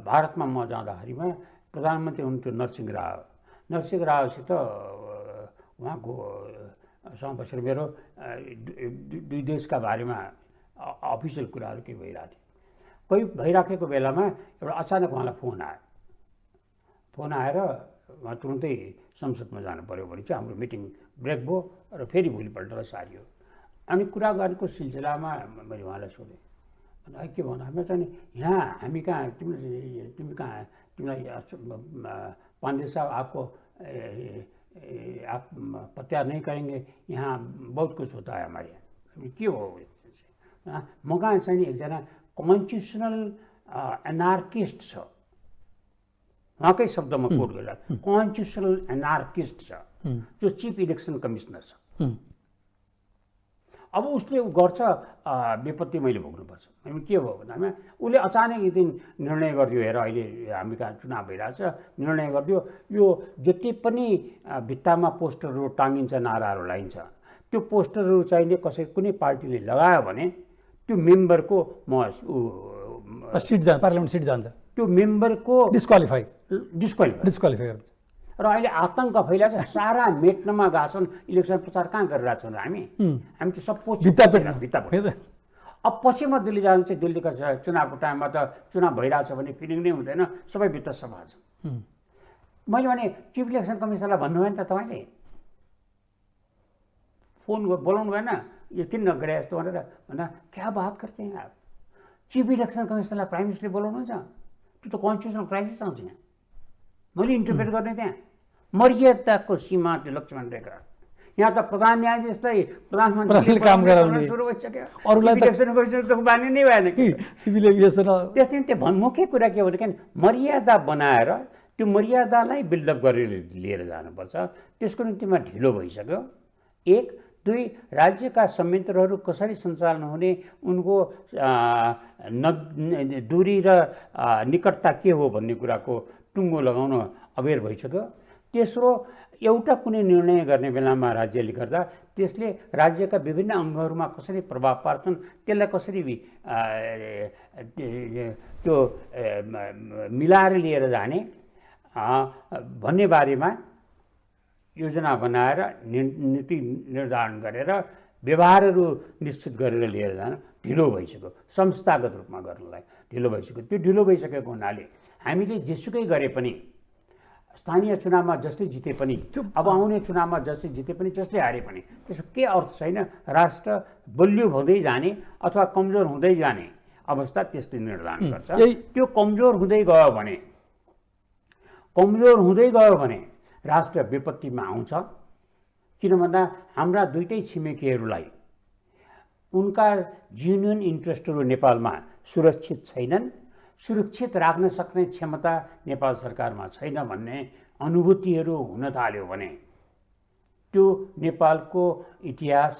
भारतमा म जाँदाखेरिमा प्रधानमन्त्री हुनुहुन्थ्यो नरसिंह रावसित उहाँको सँग बसेर मेरो दुई देशका बारेमा अफिसियल कुराहरू केही भइराखेको बेलामा एउटा अचानक उहाँलाई फोन आएर उहाँ तुरुन्तै संसदमा जानु पऱ्यो भने चाहिँ हाम्रो मिटिङ ब्रेक भयो र फेरि भोलिपल्टलाई सारियो। अनि कुरा गरेको सिलसिलामा मैले उहाँलाई सोधेँ, के भन्नु, हामी चाहिँ यहाँ हामी कहाँ तिमीलाई पाण्डे साहब आपको आप प्रत्याहार नहीं करेंगे, यहाँ बहुत कुछ होता है हमारे यहाँ, के हो म कहाँ चाहिँ एकजना कन्स्टिट्युसनल एनार्किस्ट छ, उहाँकै शब्दमा कोट गरेर कन्स्टिट्युसनल एनार्किस्ट छ जो चिफ इलेक्सन कमिसनर छ। अब उसले गर्छ विपत्ति मैले भोग्नुपर्छ। हामी के भयो भन्दामा उसले अचानक एक दिन निर्णय गरिदियो, हेर अहिले हामी कहाँ चुनाव भइरहेछ, निर्णय गरिदियो यो जति पनि भित्तामा पोस्टरहरू टाँगिन्छ नाराहरू लगाइन्छ त्यो पोस्टरहरू चाहिने कसै कुनै पार्टीले लगायो भने त्यो मेम्बरको पार्लियामेन्ट सिट जान्छ, त्यो मेम्बरको डिस्क्वालिफाई गर्छ। र अहिले आतङ्क फैलाएको छ, सारा मेट्नमा गएको छन्, इलेक्सन प्रचार कहाँ गरिरहेको छौँ हामी त सब भित्ता। अब पछि म दिल्ली जानु चाहिँ दिल्लीको चुनावको टाइममा त चुनाव भइरहेछ भने फिलिङ नै हुँदैन, सबै भित्ता सफा छ। मैले भने चिफ इलेक्सन कमिसनरलाई भन्नुभयो नि त, तपाईँले फोन बोलाउनु भएन, यो किन नगरे यस्तो भनेर भन्दा क्या बात गर्छ यहाँ, चिफ इलेक्सन कमिसनरलाई प्राइम मिनिस्टरले बोलाउनुहुन्छ, त्यो त कन्स्टिट्युसनल क्राइसिस आउँछ यहाँ। मैले इन्टरप्रेट गर्ने त्यहाँ मर्यादाको सीमा त्यो लक्ष्मण रेखा। यहाँ त प्रधान न्यायाधीशलाई प्रधानमन्त्रीले काम गराउने सुरु भइसक्यो, अरूलाई त बानी नै भएन कि सिभिल एभिएसन। त्यसले त्यो मुख्य कुरा के हो भनेदेखि मर्यादा बनाएर त्यो मर्यादालाई बिल्डअप गरेर लिएर जानुपर्छ। त्यसको निम्तिमा ढिलो भइसक्यो। एक, दुई, राज्यका संयन्त्रहरू कसरी सञ्चालन हुने, उनको दूरी र निकटता के हो भन्ने कुराको टुङ्गो लगाउन अबेर भइसक्यो। तेस्रो, एउटा कुनै निर्णय गर्ने बेलामा राज्यले गर्दा त्यसले राज्यका विभिन्न अङ्गहरूमा कसरी प्रभाव पार्छन्, त्यसलाई कसरी त्यो मिलाएर लिएर जाने, भन्ने बारेमा योजना बनाएर नीति निर्धारण गरेर व्यवहारहरू निश्चित गरेर लिएर जान ढिलो भइसक्यो, संस्थागत रूपमा गर्नलाई ढिलो भइसक्यो। त्यो ढिलो भइसकेको हुनाले हामीले जेसुकै गरे पनि स्थानीय चुनावमा जसले जिते पनि अब आउने चुनावमा जसले जिते पनि जसले हारे पनि त्यसको के अर्थ छैन। राष्ट्र बलियो हुँदै जाने अथवा कमजोर हुँदै जाने अवस्था त्यसले निर्धारण गर्छ। त्यो कमजोर हुँदै गयो भने राष्ट्र विपत्तिमा आउँछ। किन भन्दा हाम्रा दुईटै छिमेकीहरूलाई उनका जेन्युन इन्ट्रेस्टहरू नेपालमा सुरक्षित छैनन्, सुरक्षित राख्न सक्ने क्षमता नेपाल सरकारमा छैन भन्ने अनुभूतिहरू हुन थाल्यो भने त्यो नेपालको इतिहास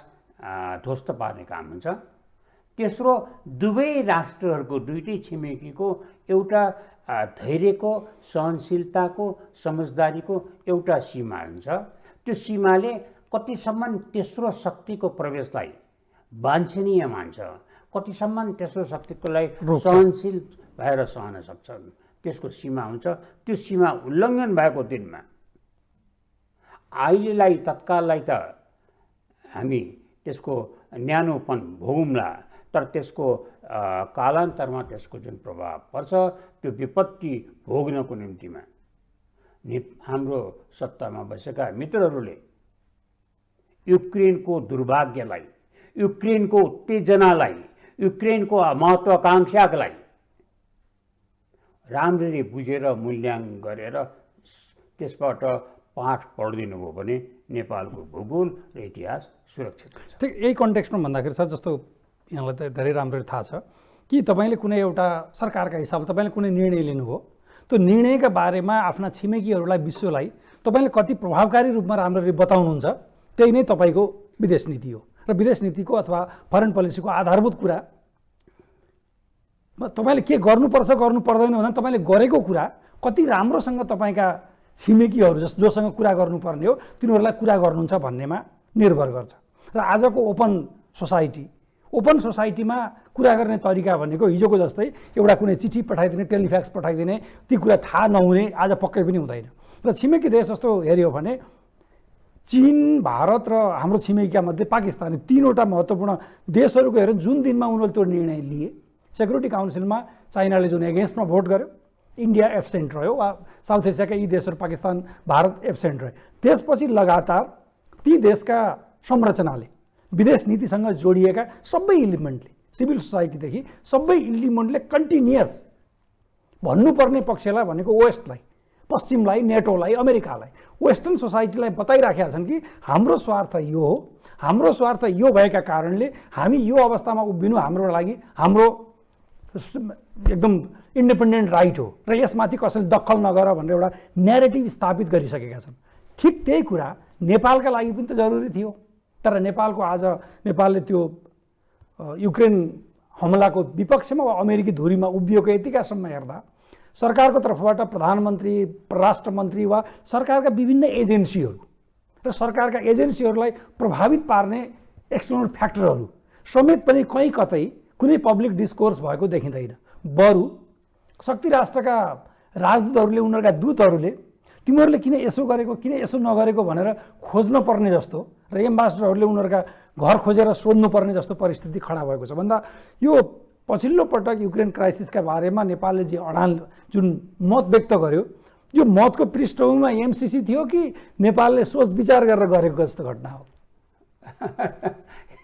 ध्वस्त पार्ने काम हुन्छ। तेस्रो, दुवै राष्ट्रहरूको दुईटै छिमेकीको एउटा धैर्यको, सहनशीलताको, समझदारीको एउटा सीमा हुन्छ। त्यो सीमाले कतिसम्म तेस्रो शक्तिको प्रवेशलाई वाञ्छनीय मान्छ, कतिसम्म तेस्रो शक्तिकोलाई सहनशील भएर सहन सक्छन्, त्यसको सीमा हुन्छ। त्यो सीमा उल्लङ्घन भएको दिनमा अहिलेलाई तत्काललाई त हामी त्यसको न्यानोपन भोगौँला, तर त्यसको कालान्तरमा त्यसको जुन प्रभाव पर्छ त्यो विपत्ति भोग्नको निम्तिमा हाम्रो सत्तामा बसेका मित्रहरूले युक्रेनको दुर्भाग्यलाई, युक्रेनको उत्तेजनालाई, युक्रेनको महत्त्वाकांक्षालाई राम्ररी बुझेर मूल्याङ्कन गरेर त्यसबाट पाठ पढिदिनु भयो भने नेपालको भूगोल र इतिहास सुरक्षित हुन्छ। ठिक यही कन्टेक्स्टमा भन्दाखेरि सर, जस्तो यहाँलाई त धेरै राम्ररी थाहा छ कि तपाईँले कुनै एउटा सरकारका हिसाबले तपाईँले कुनै निर्णय लिनुभयो, त्यो निर्णयका बारेमा आफ्ना छिमेकीहरूलाई, विश्वलाई तपाईँले कति प्रभावकारी रूपमा राम्ररी बताउनुहुन्छ, त्यही नै तपाईँको विदेश नीति हो। र विदेश नीतिको अथवा फरेन पोलिसीको आधारभूत कुरा तपाईँले के गर्नुपर्छ गर्नु पर्दैन भन्दा तपाईँले गरेको कुरा कति राम्रोसँग तपाईँका छिमेकीहरू जोसँग कुरा गर्नुपर्ने हो तिनीहरूलाई कुरा गर्नुहुन्छ भन्नेमा निर्भर गर्छ। र आजको ओपन सोसाइटीमा कुरा गर्ने तरिका भनेको हिजोको जस्तै एउटा कुनै चिठी पठाइदिने, टेलिफ्याक्स पठाइदिने, ती कुरा थाहा नहुने आज पक्कै पनि हुँदैन। र छिमेकी देश जस्तो हेऱ्यो भने चीन, भारत र हाम्रो छिमेकीका मध्ये पाकिस्तान, तीनवटा महत्त्वपूर्ण देशहरूको हेरेर जुन दिनमा उनीहरूले त्यो निर्णय लिए, सेक्युरिटी काउन्सिलमा चाइनाले जुन एगेन्स्टमा भोट गर्यो, इन्डिया एब्सेन्ट रह्यो, वा साउथ एसियाका यी देशहरू पाकिस्तान, भारत एब्सेन्ट रह्यो। त्यसपछि लगातार ती देशका संरचनाले, विदेश नीतिसँग जोडिएका सबै इलिमेन्टले, सिभिल सोसाइटीदेखि सबै इलिमेन्टले कन्टिन्युअस भन्नुपर्ने पक्षलाई भनेको वेस्टलाई, पश्चिमलाई, नेटोलाई, अमेरिकालाई, वेस्टर्न सोसाइटीलाई बताइराखेका छन् कि हाम्रो स्वार्थ यो हो, हाम्रो स्वार्थ यो भएका कारणले हामी यो अवस्थामा उभिनु हाम्रो लागि हाम्रो एकदम इन्डिपेन्डेन्ट राइट हो र यसमाथि कसैले दखल नगर भनेर एउटा न्यारेटिभ स्थापित गरिसकेका छन्। ठिक त्यही कुरा नेपालका लागि पनि त जरुरी थियो, तर नेपालले त्यो युक्रेन हमलाको विपक्षमा वा अमेरिकी धुरीमा उभिएको यतिकासम्म हेर्दा सरकारको तर्फबाट प्रधानमन्त्री, परराष्ट्र मन्त्री वा सरकारका विभिन्न एजेन्सीहरू र सरकारका एजेन्सीहरूलाई प्रभावित पार्ने एक्सटर्नल फ्याक्टरहरू समेत पनि कहीँ कतै कुनै पब्लिक डिस्कोर्स भएको देखिँदैन। बरु शक्ति राष्ट्रका राजदूतहरूले, उनीहरूका दूतहरूले तिमीहरूले किन यसो गरेको, किन यसो नगरेको भनेर खोज्न पर्ने जस्तो र एम्बासडरहरूले उनीहरूका घर खोजेर सोध्नुपर्ने जस्तो परिस्थिति खडा भएको छ। भन्दा यो पछिल्लो पटक युक्रेन क्राइसिसका बारेमा नेपालले जुन मत व्यक्त गर्यो, यो मतको पृष्ठभूमिमा एमसिसी थियो कि नेपालले सोच विचार गरेर गरेको जस्तो घटना हो?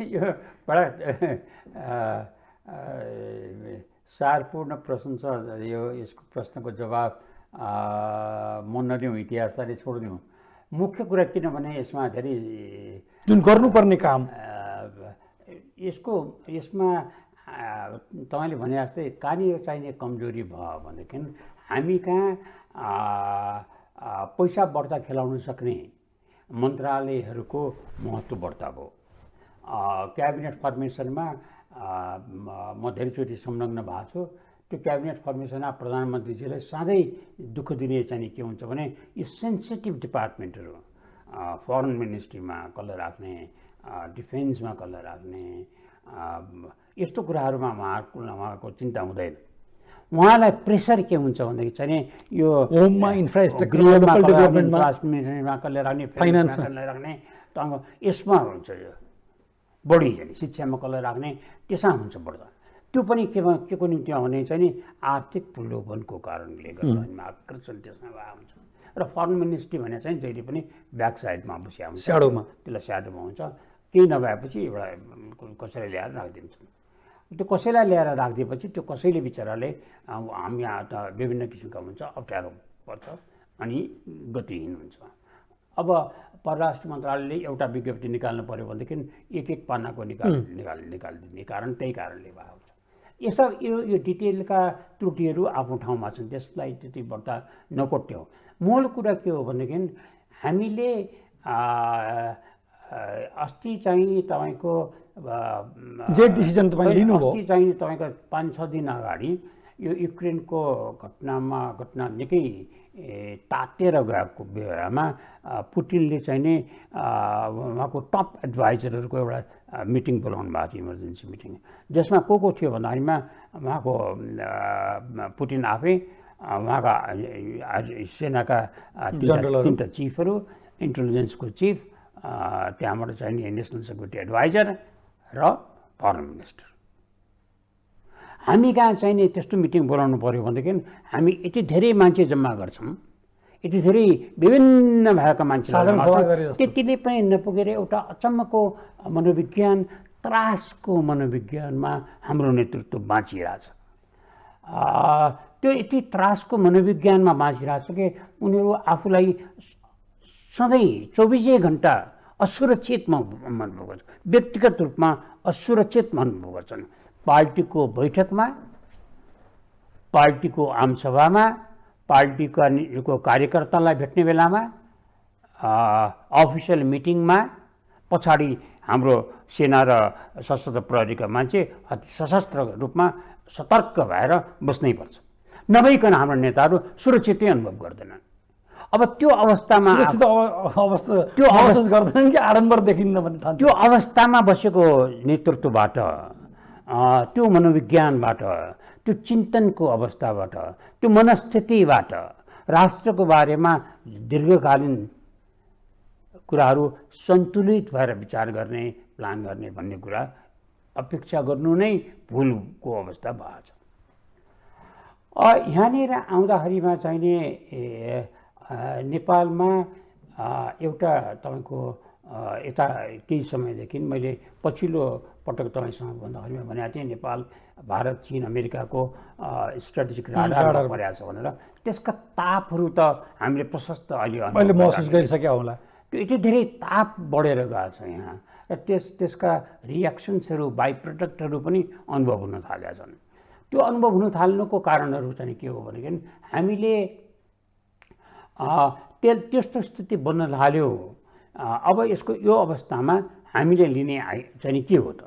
यो बडा सारपूर्ण प्रश्न छ। यसको प्रश्नको जवाब म नदिउँ, इतिहासलाई छोडिदिउँ। मुख्य कुरा किनभने यसमा धेरै जुन गर्नुपर्ने काम यसमा तपाईँले भने जस्तै कहाँनिर चाहिने कमजोरी भयो भनेदेखि हामी कहाँ पैसा बढ्ता खेलाउन सक्ने मन्त्रालयहरूको महत्त्व बढ्ता भयो। क्याबिनेट फर्मेसनमा म धेरैचोटि संलग्न भएको छु। त्यो क्याबिनेट फर्मेसनमा प्रधानमन्त्रीजीलाई सधैँ दुःख दिने चाहिँ के हुन्छ भने यी सेन्सिटिभ डिपार्टमेन्टहरू, फरेन मिनिस्ट्रीमा कसलाई राख्ने, डिफेन्समा कसलाई राख्ने, यस्तो कुराहरूमा उहाँको चिन्ता हुँदैन। उहाँलाई प्रेसर के हुन्छ भनेदेखि चाहिँ यो होममा इन्फ्रास्ट्रक्चर गृहमा लोकल कसलाई डेभलपमेन्टमा राख्ने, कसले राख्ने, फाइनान्समा कसलाई राख्ने, त यसमा हुन्छ यो बढी चाहिँ शिक्षामा कसलाई राख्ने, त्यसमा हुन्छ बढ्दा। त्यो पनि के को निम्ति भने चाहिँ नि आर्थिक प्रलोभनको कारणले गर्दा आकर्षण त्यसमा भएको हुन्छ। र फरेन मिनिस्ट्री भने चाहिँ जहिले पनि ब्याक साइडमा बसिया हुन्छ, स्याडोमा, त्यसलाई स्याडोमा हुन्छ। केही नभएपछि एउटा कसैलाई ल्याएर राखिदिन्छन्। त्यो कसैलाई ल्याएर राखिदिएपछि त्यो कसैले बिचराले हामी यहाँ त विभिन्न किसिमका हुन्छ, अप्ठ्यारो पर्छ अनि गतिहीन हुन्छ। अब परराष्ट्र मन्त्रालयले एउटा विज्ञप्ति निकाल्नु पर्यो भनेदेखि एक पानाको निकालिदिने कारण त्यही कारणले भएको हुन्छ। यसो यो डिटेलका त्रुटिहरू आफ्नो ठाउँमा छन्, त्यसलाई त्यति बढ्ता नकोट्यौँ। मूल कुरा के हो भनेदेखि हामीले अस्ति चाहिँ तपाईँको जे डिसिजन तपाईँ लिनुभयो, अस्ति चाहिँ तपाईँको 5-6 दिन अगाडि यो युक्रेनको घटना निकै तातेर गएको बेलामा पुटिनले चाहिँ नि उहाँको टप एडभाइजरहरूको एउटा मिटिङ बोलाउनु भएको थियो, इमर्जेन्सी मिटिङ, जसमा को थियो भन्दाखेरिमा उहाँको पुटिन आफै, उहाँका सेनाका 3टा चिफहरू, इन्टेलिजेन्सको चिफ, त्यहाँबाट चाहिँ नि नेसनल सेक्युरिटी एडभाइजर र फरेन मिनिस्टर। हामी कहाँ चाहिँ नि त्यस्तो मिटिङ बोलाउनु पऱ्यो भनेदेखि हामी यति धेरै मान्छे जम्मा गर्छौँ, यति धेरै विभिन्न भएका मान्छे, त्यतिले पनि नपुगेर एउटा अचम्मको मनोविज्ञान, त्रासको मनोविज्ञानमा हाम्रो नेतृत्व बाँचिरहेछ। त्यो यति त्रासको मनोविज्ञानमा बाँचिरहेछ कि उनीहरू आफूलाई सधैँ 24 घन्टा असुरक्षित अनुभव गर्छन्, व्यक्तिगत रूपमा असुरक्षित अनुभव गर्छन्। पार्टीको बैठकमा, पार्टीको आमसभामा, पार्टीको कार्यकर्तालाई भेट्ने बेलामा, अफिसियल मिटिङमा पछाडि हाम्रो सेना र सशस्त्र प्रहरीका मान्छे अति सशस्त्र रूपमा सतर्क भएर बस्नै पर्छ, नभइकन हाम्रो नेताहरू सुरक्षितै अनुभव गर्दैनन्। अब त्यो अवस्थामा त्यो अवस्था गर्दैनन् कि आडम्बर देखिन्न भन्ने ठान्छ। त्यो अवस्थामा बसेको नेतृत्वबाट, त्यो मनोविज्ञानबाट, त्यो चिन्तनको अवस्थाबाट, त्यो मनस्थितिबाट राष्ट्रको बारेमा दीर्घकालीन कुराहरू सन्तुलित भएर विचार गर्ने, प्लान गर्ने भन्ने कुरा अपेक्षा गर्नु नै भुलको अवस्था भएको छ। यहाँनिर आउँदाखेरिमा चाहिने नेपालमा एउटा तपाईँको यता केही समयदेखि मैले पछिल्लो पटक तपाईँसँग भन्दाखेरिमा भनेको थिएँ नेपाल भारत चीन अमेरिकाको स्ट्राटेजिक राडारमा परेको छ भनेर। त्यसका तापहरू त हामीले प्रशस्त अहिले महसुस गरिसक्यो होला। त्यो यति धेरै ताप बढेर गएको छ यहाँ र त्यसका रियाक्सन्सहरू, बाई प्रडक्टहरू पनि अनुभव हुन थालेका छन्। त्यो अनुभव हुन थाल्नुको कारणहरू चाहिँ के हो भनेदेखि हामीले त्यस्तो स्थिति बन्न थाल्यो। अब यसको यो अवस्थामा हामीले लिने चाहिँ के हो त,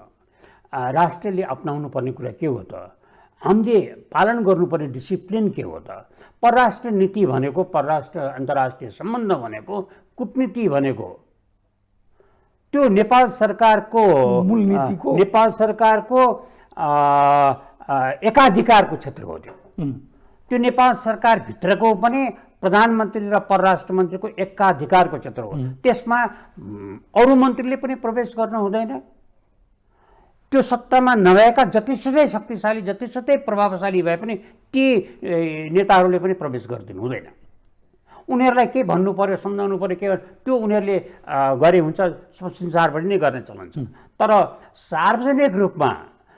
राष्ट्रले अपनाउनु पर्ने कुरा के हो त, हामीले पालन गर्नुपर्ने डिसिप्लिन के हो त। परराष्ट्र नीति भनेको, परराष्ट्र अन्तर्राष्ट्रिय सम्बन्ध भनेको, कूटनीति भनेको त्यो नेपाल सरकारको मूल नीतिको, नेपाल सरकारको एकाधिकारको क्षेत्र हो। त्यो नेपाल सरकारभित्रको पनि प्रधानमन्त्री र परराष्ट्र मन्त्रीको एकाधिकारको क्षेत्र हो। त्यसमा अरू मन्त्रीले पनि प्रवेश गर्न हुँदैन। त्यो सत्तामा नभएका जतिसुकै शक्तिशाली, जतिसुकै प्रभावशाली भए पनि ती नेताहरूले पनि प्रवेश गरिदिनु हुँदैन। उनीहरूलाई के भन्नु पर्यो, सम्झाउनु पर्यो, के त्यो उनीहरूले गरे हुन्छ, संसारभरि नै गर्ने चलन छ। तर सार्वजनिक रूपमा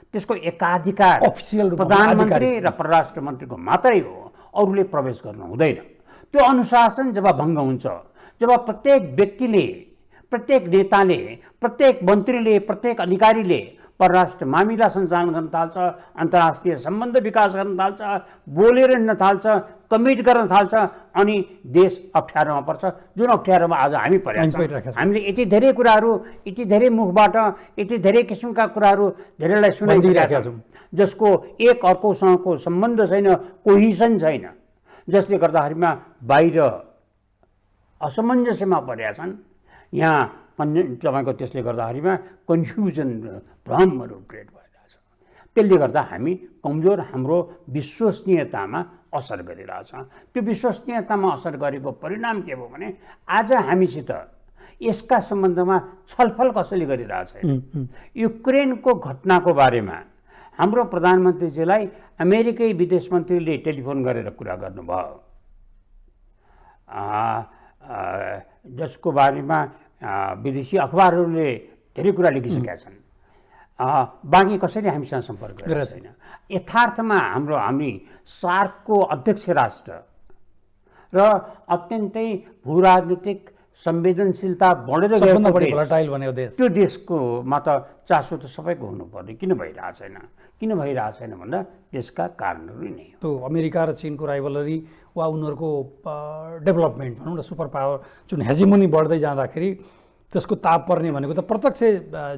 त्यसको एकाधिकार अफिसियल प्रधानमन्त्री र परराष्ट्र मन्त्रीको मात्रै हो, अरूले प्रवेश गर्न हुँदैन। त्यो अनुशासन जब भङ्ग हुन्छ, जब प्रत्येक व्यक्तिले, प्रत्येक नेताले, प्रत्येक मन्त्रीले, प्रत्येक अधिकारीले परराष्ट्र मामिला सञ्चालन गर्न थाल्छ, अन्तर्राष्ट्रिय सम्बन्ध विकास गर्न थाल्छ, बोलेर हिँड्न थाल्छ, कमिट गर्न थाल्छ, अनि देश अप्ठ्यारोमा पर्छ। जुन अप्ठ्यारोमा आज हामी परेका छौँ। हामीले यति धेरै कुराहरू, यति धेरै मुखबाट, यति धेरै किसिमका कुराहरू धेरैलाई सुनाइरहेका छौँ, जसको एक अर्कोसँगको सम्बन्ध छैन, कोहिसन छैन, जसले गर्दाखेरिमा बाहिर असमञ्जस्यमा परेका छन्। यहाँ तपाईँको त्यसले गर्दाखेरिमा कन्फ्युजन, भ्रमहरू क्रिएट भइरहेछ। त्यसले गर्दा हामी कमजोर, हाम्रो विश्वसनीयतामा असर गरिरहेछ। त्यो विश्वसनीयतामा असर गरेको परिणाम के भयो भने आज हामीसित यसका सम्बन्धमा छलफल कसैले गरिरहेछ। युक्रेनको घटनाको बारेमा हाम्रो प्रधानमन्त्रीजीलाई अमेरिकी विदेश मन्त्रीले टेलिफोन गरेर कुरा गर्नुभयो, जसको बारेमा विदेशी अखबारहरूले धेरै कुरा लेखिसकेका छन्। बाँकी कसैले हामीसँग सम्पर्क गरेको छैन। यथार्थमा हामी सार्कको अध्यक्ष राष्ट्र र अत्यन्तै भूराजनीतिक संवेदनशीलता बढेर गएको देश, त्यो देशकोमा त चासो त सबैको हुनुपर्ने किन भइरहेको छैन? किन भइरहेको छैन भन्दा त्यसका कारणहरू नै हो। त्यो अमेरिका र चीनको राइभलरी वा उनीहरूको डेभलपमेन्ट भनौँ न, सुपर पावर जुन हेजिमोनी बढ्दै जाँदाखेरि त्यसको ताप पर्ने भनेको त प्रत्यक्ष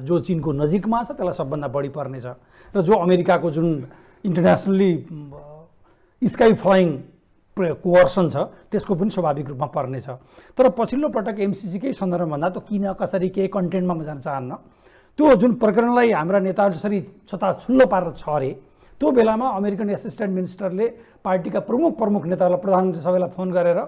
जो चीनको नजिकमा छ त्यसलाई सबभन्दा बढी पर्नेछ, र जो अमेरिकाको जुन इन्टरनेसनली स्काई फ्लाइङ कोअर्सन छ त्यसको पनि स्वाभाविक रूपमा पर्नेछ। तर पछिल्लो पटक एमसिसीकै सन्दर्भमा भन्दा त किन कसरी के कन्टेन्टमा म जान चाहन्न, त्यो जुन प्रकरणलाई हाम्रा नेताहरू जसरी छताछुल्लो पारेर छ अरे, त्यो बेलामा अमेरिकन एसिस्टेन्ट मिनिस्टरले पार्टीका प्रमुख नेताहरूलाई, प्रधानमन्त्री सबैलाई फोन गरेर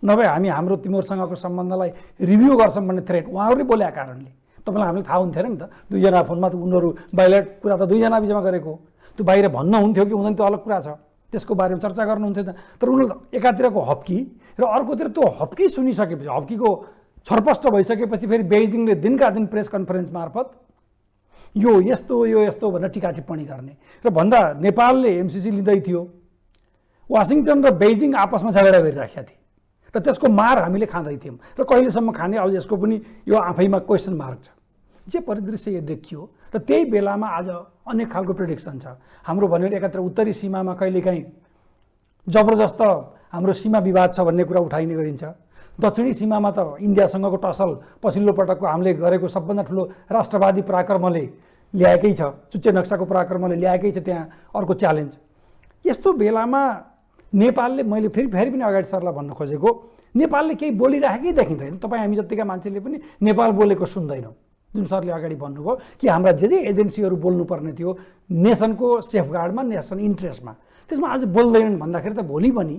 नभए हामी हाम्रो तिमीहरूसँगको सम्बन्धलाई रिभ्यू गर्छौँ भन्ने थ्रेट उहाँहरूले बोलेका कारणले तपाईँलाई हामीलाई थाहा हुन्थ्यो नि त। दुईजना फोनमा त उनीहरू बाहिर कुरा त दुईजना बिचमा गरेको, त्यो बाहिर भन्न हुन्थ्यो कि हुँदैन त्यो अलग कुरा छ, त्यसको बारेमा चर्चा गर्नुहुन्थ्यो। तर उनीहरू एकातिरको हप्की र अर्कोतिर त्यो हप्की सुनिसकेपछि, हप्कीको छरपष्ट भइसकेपछि फेरि बेइजिङले दिनका दिन प्रेस कन्फरेन्स मार्फत यो यस्तो भनेर टिका टिप्पणी गर्ने र भन्दा नेपालले एमसिसी लिँदै थियो, वासिङटन र बेइजिङ आपसमा झगडा गरिराखेका थिए र त्यसको मार हामीले खाँदै थियौँ र कहिलेसम्म खाने अब यसको पनि यो आफैमा क्वेसन मार्क छ। जे परिदृश्य यो देखियो र त्यही बेलामा आज अनेक खालको प्रेडिक्सन छ। हाम्रो भन्यो भने एकातिर उत्तरी सीमामा कहिलेकाहीँ जबरजस्त हाम्रो सीमा विवाद छ भन्ने कुरा उठाइने गरिन्छ। दक्षिणी सीमामा त इन्डियासँगको टसल पछिल्लो पटकको हामीले गरेको सबभन्दा ठुलो राष्ट्रवादी पराक्रमले ल्याएकै छ, चुच्चे नक्साको पराक्रमले ल्याएकै छ त्यहाँ अर्को च्यालेन्ज। यस्तो बेलामा नेपालले, मैले फेरि पनि अगाडि सरलाई भन्न खोजेको, नेपालले केही बोलिराखेकै देखिँदैन। तपाईँ हामी जतिका मान्छेले पनि नेपाल बोलेको सुन्दैनौँ। जुन सरले अगाडि भन्नुभयो कि हाम्रा जे एजेन्सीहरू बोल्नुपर्ने थियो नेसनको सेफगार्डमा, नेसन इन्ट्रेस्टमा, त्यसमा आज बोल्दैनन् भन्दाखेरि त भोलि पनि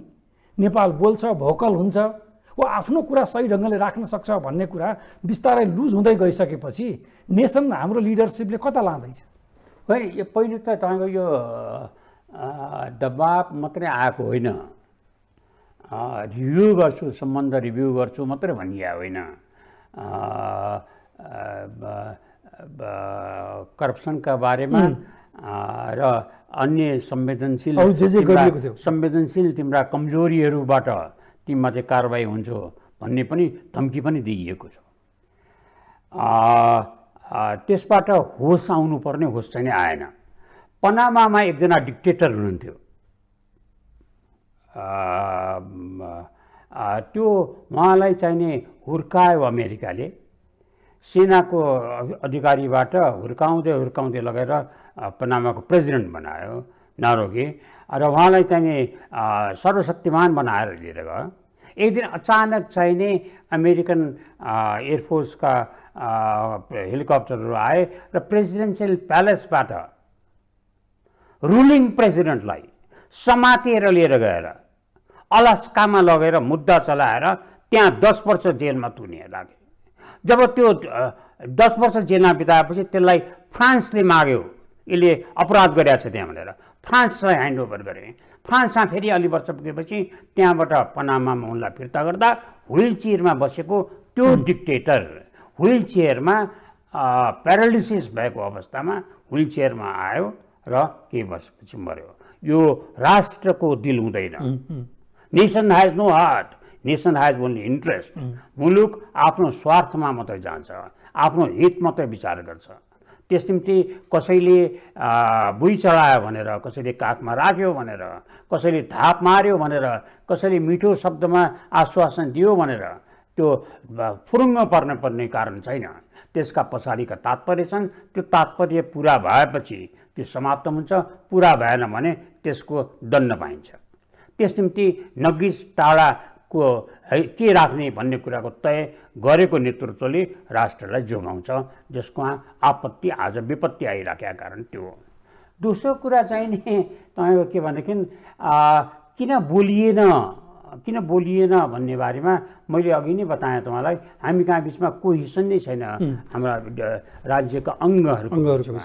नेपाल बोल्छ, भोकल हुन्छ वा आफ्नो कुरा सही ढङ्गले राख्न सक्छ भन्ने कुरा बिस्तारै लुज हुँदै गइसकेपछि नेसन हाम्रो लिडरसिपले कता लाँदैछ? है यो पहिले त तपाईँको यो दबाब मात्रै आएको होइन, रिभ्यू गर्छु, सम्बन्ध रिभ्यू गर्छु मात्रै भनिया होइन, करप्सनका बारेमा र अन्य संवेदनशील तिम्रा कमजोरीहरूबाट तिमीमाथि कारबाही हुन्छ भन्ने पनि धम्की पनि दिइएको छ। त्यसबाट होस आउनुपर्ने होस चाहिँ आएन। पनामामा एकजना डिक्टेटर हुनुहुन्थ्यो, त्यो उहाँलाई चाहिने हुर्कायो अमेरिकाले, सेनाको अधिकारीबाट हुर्काउँदै लगेर पनामाको प्रेसिडेन्ट बनायो नारोगे, र उहाँलाई चाहिने सर्वशक्तिमान बनाएर लिएर गयो। एक दिन अचानक चाहिने अमेरिकन एयरफोर्सका हेलिकप्टरहरू आए र प्रेसिडेन्सियल प्यालेसबाट रुलिङ प्रेसिडेन्टलाई समातेर लिएर गएर अलास्कामा लगेर मुद्दा चलाएर त्यहाँ 10 वर्ष जेलमा थुनिए लागे। जब त्यो 10 वर्ष जेलमा बिताएपछि त्यसलाई फ्रान्सले माग्यो, यसले अपराध गरेको छ त्यहाँ भनेर फ्रान्सलाई ह्यान्डओभर गरे। फ्रान्समा फेरि अलि वर्ष पुगेपछि त्यहाँबाट पनामामा उनलाई फिर्ता गर्दा व्हिल चेयरमा बसेको त्यो डिक्टेटर व्हिल चेयरमा प्यारालिसिस भएको अवस्थामा व्हिल चेयरमा आयो र केही वर्षपछि मर्यो। यो राष्ट्रको दिल हुँदैन। Nation has no heart, nation has only interest. मुलुक आफ्नो स्वार्थमा मात्रै जान्छ, आफ्नो हित मात्रै विचार गर्छ। त्यस निम्ति कसैले बुई चढायो भनेर, कसैले काखमा राख्यो भनेर, कसैले थाप मार्यो भनेर, कसैले मिठो शब्दमा आश्वासन दियो भनेर त्यो फुरुङ्ग पर्ने कारण छैन। त्यसका पछाडिका तात्पर्य छन्। त्यो तात्पर्य पुरा भएपछि त्यो समाप्त हुन्छ, पुरा भएन भने त्यसको दण्ड पाइन्छ। त्यस निम्ति नगिस टाढाको के राख्ने भन्ने कुराको तय गरेको नेतृत्वले राष्ट्रलाई जोगाउँछ, जसको आपत्ति आज विपत्ति आइराखेका कारण त्यो हो। दोस्रो कुरा चाहिँ नि तपाईँको के भनेदेखि किन बोलिएन भन्ने बारेमा मैले अघि नै बताएँ तपाईँलाई। हामी कहाँ बिचमा कोहिसन नै छैन हाम्रा राज्यका अङ्गहरूको बिचमा।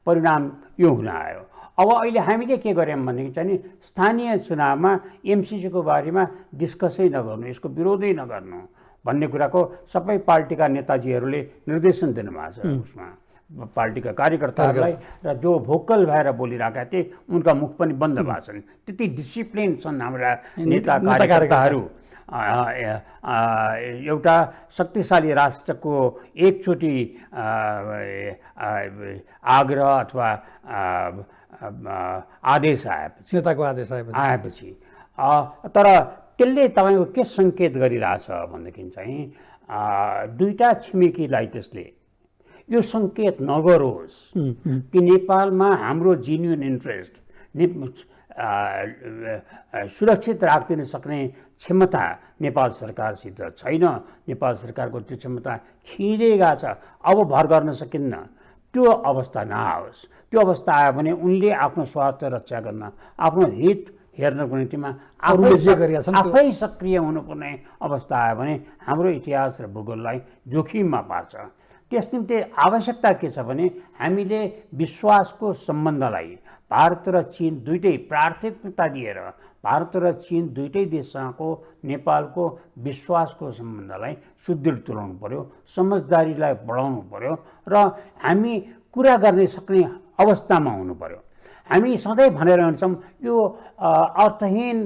परिणाम यो हुन आयो। अब अहिले हामीले के गर्यौँ भनेदेखि चाहिँ नि स्थानीय चुनावमा एमसिसीको बारेमा डिस्कसै नगर्नु, यसको विरोधै नगर्नु भन्ने कुराको सबै पार्टीका नेताजीहरूले निर्देशन दिनुभएको छ। उसमा पार्टीका कार्यकर्ताहरूलाई र जो भोकल भएर बोलिरहेका थिए उनका मुख पनि बन्द भएको छन्। त्यति डिसिप्लिन छन् हाम्रा नेता कार्यकर्ताहरू। एउटा शक्तिशाली राष्ट्रको एकचोटि आग्रह अथवा आदेश आएपछि, नेताको आदेश आएपछि तर त्यसले तपाईँको के सङ्केत गरिरहेछ भनेदेखि चाहिँ दुईटा छिमेकीलाई त्यसले यो सङ्केत नगरोस् कि नेपालमा हाम्रो जेन्युन इन्ट्रेस्ट सुरक्षित राखिदिन सक्ने क्षमता नेपाल सरकारसित छैन। नेपाल सरकारको त्यो क्षमता खिँडेगा छ, अब भर गर्न सकिन्न। त्यो अवस्था नआओस्। त्यो अवस्था आयो भने उनले आफ्नो स्वार्थ रक्षा गर्न, आफ्नो हित हेर्नको निम्तिमा आफै सक्रिय हुनुपर्ने अवस्था आयो भने हाम्रो इतिहास र भूगोललाई जोखिममा पार्छ। त्यस निम्ति आवश्यकता के छ भने हामीले विश्वासको सम्बन्धलाई भारत र चीन दुईटै प्राथमिकता दिएर भारत र चीन दुईटै देशसँगको नेपालको विश्वासको सम्बन्धलाई सुदृढ तुल्याउनु पर्यो, समझदारीलाई बढाउनु पर्यो र हामी कुरा गर्न सक्ने अवस्थामा हुनु पर्यो। हामी सधैँ भनेर हुन्छौँ यो अर्थहीन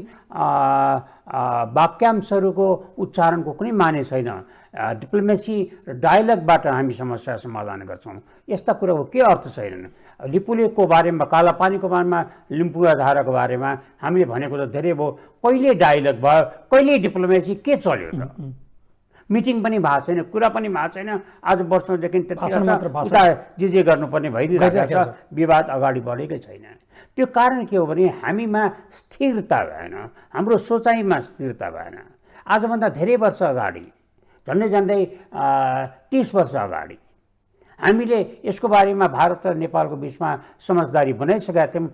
वाक्यांशहरूको उच्चारणको कुनै माने छैन। डिप्लोमेसी र डायलगबाट हामी समस्या समाधान गर्छौँ। यस्ता कुराको के अर्थ छैन। लिपुलेकको बारेमा, कालापानीको बारेमा, लिम्पुवा धाराको बारेमा हामीले भनेको त धेरै भयो। कहिले डायलग भयो, कहिले डिप्लोमेसी के चल्यो त? मिटिङ पनि भएको छैन, कुरा पनि भएको छैन। आज वर्षौँदेखि उता जे गर्नुपर्ने भइरहेको छ, विवाद अगाडि बढेकै छैन। त्यो कारण के हो भने हामीमा स्थिरता भएन, हाम्रो सोचाइमा स्थिरता भएन। आजभन्दा धेरै वर्ष अगाडि, झन्डै 30 वर्ष अगाडि हामीले यसको बारेमा भारत र नेपालको बिचमा समझदारी बनाइसकेका थियौँ।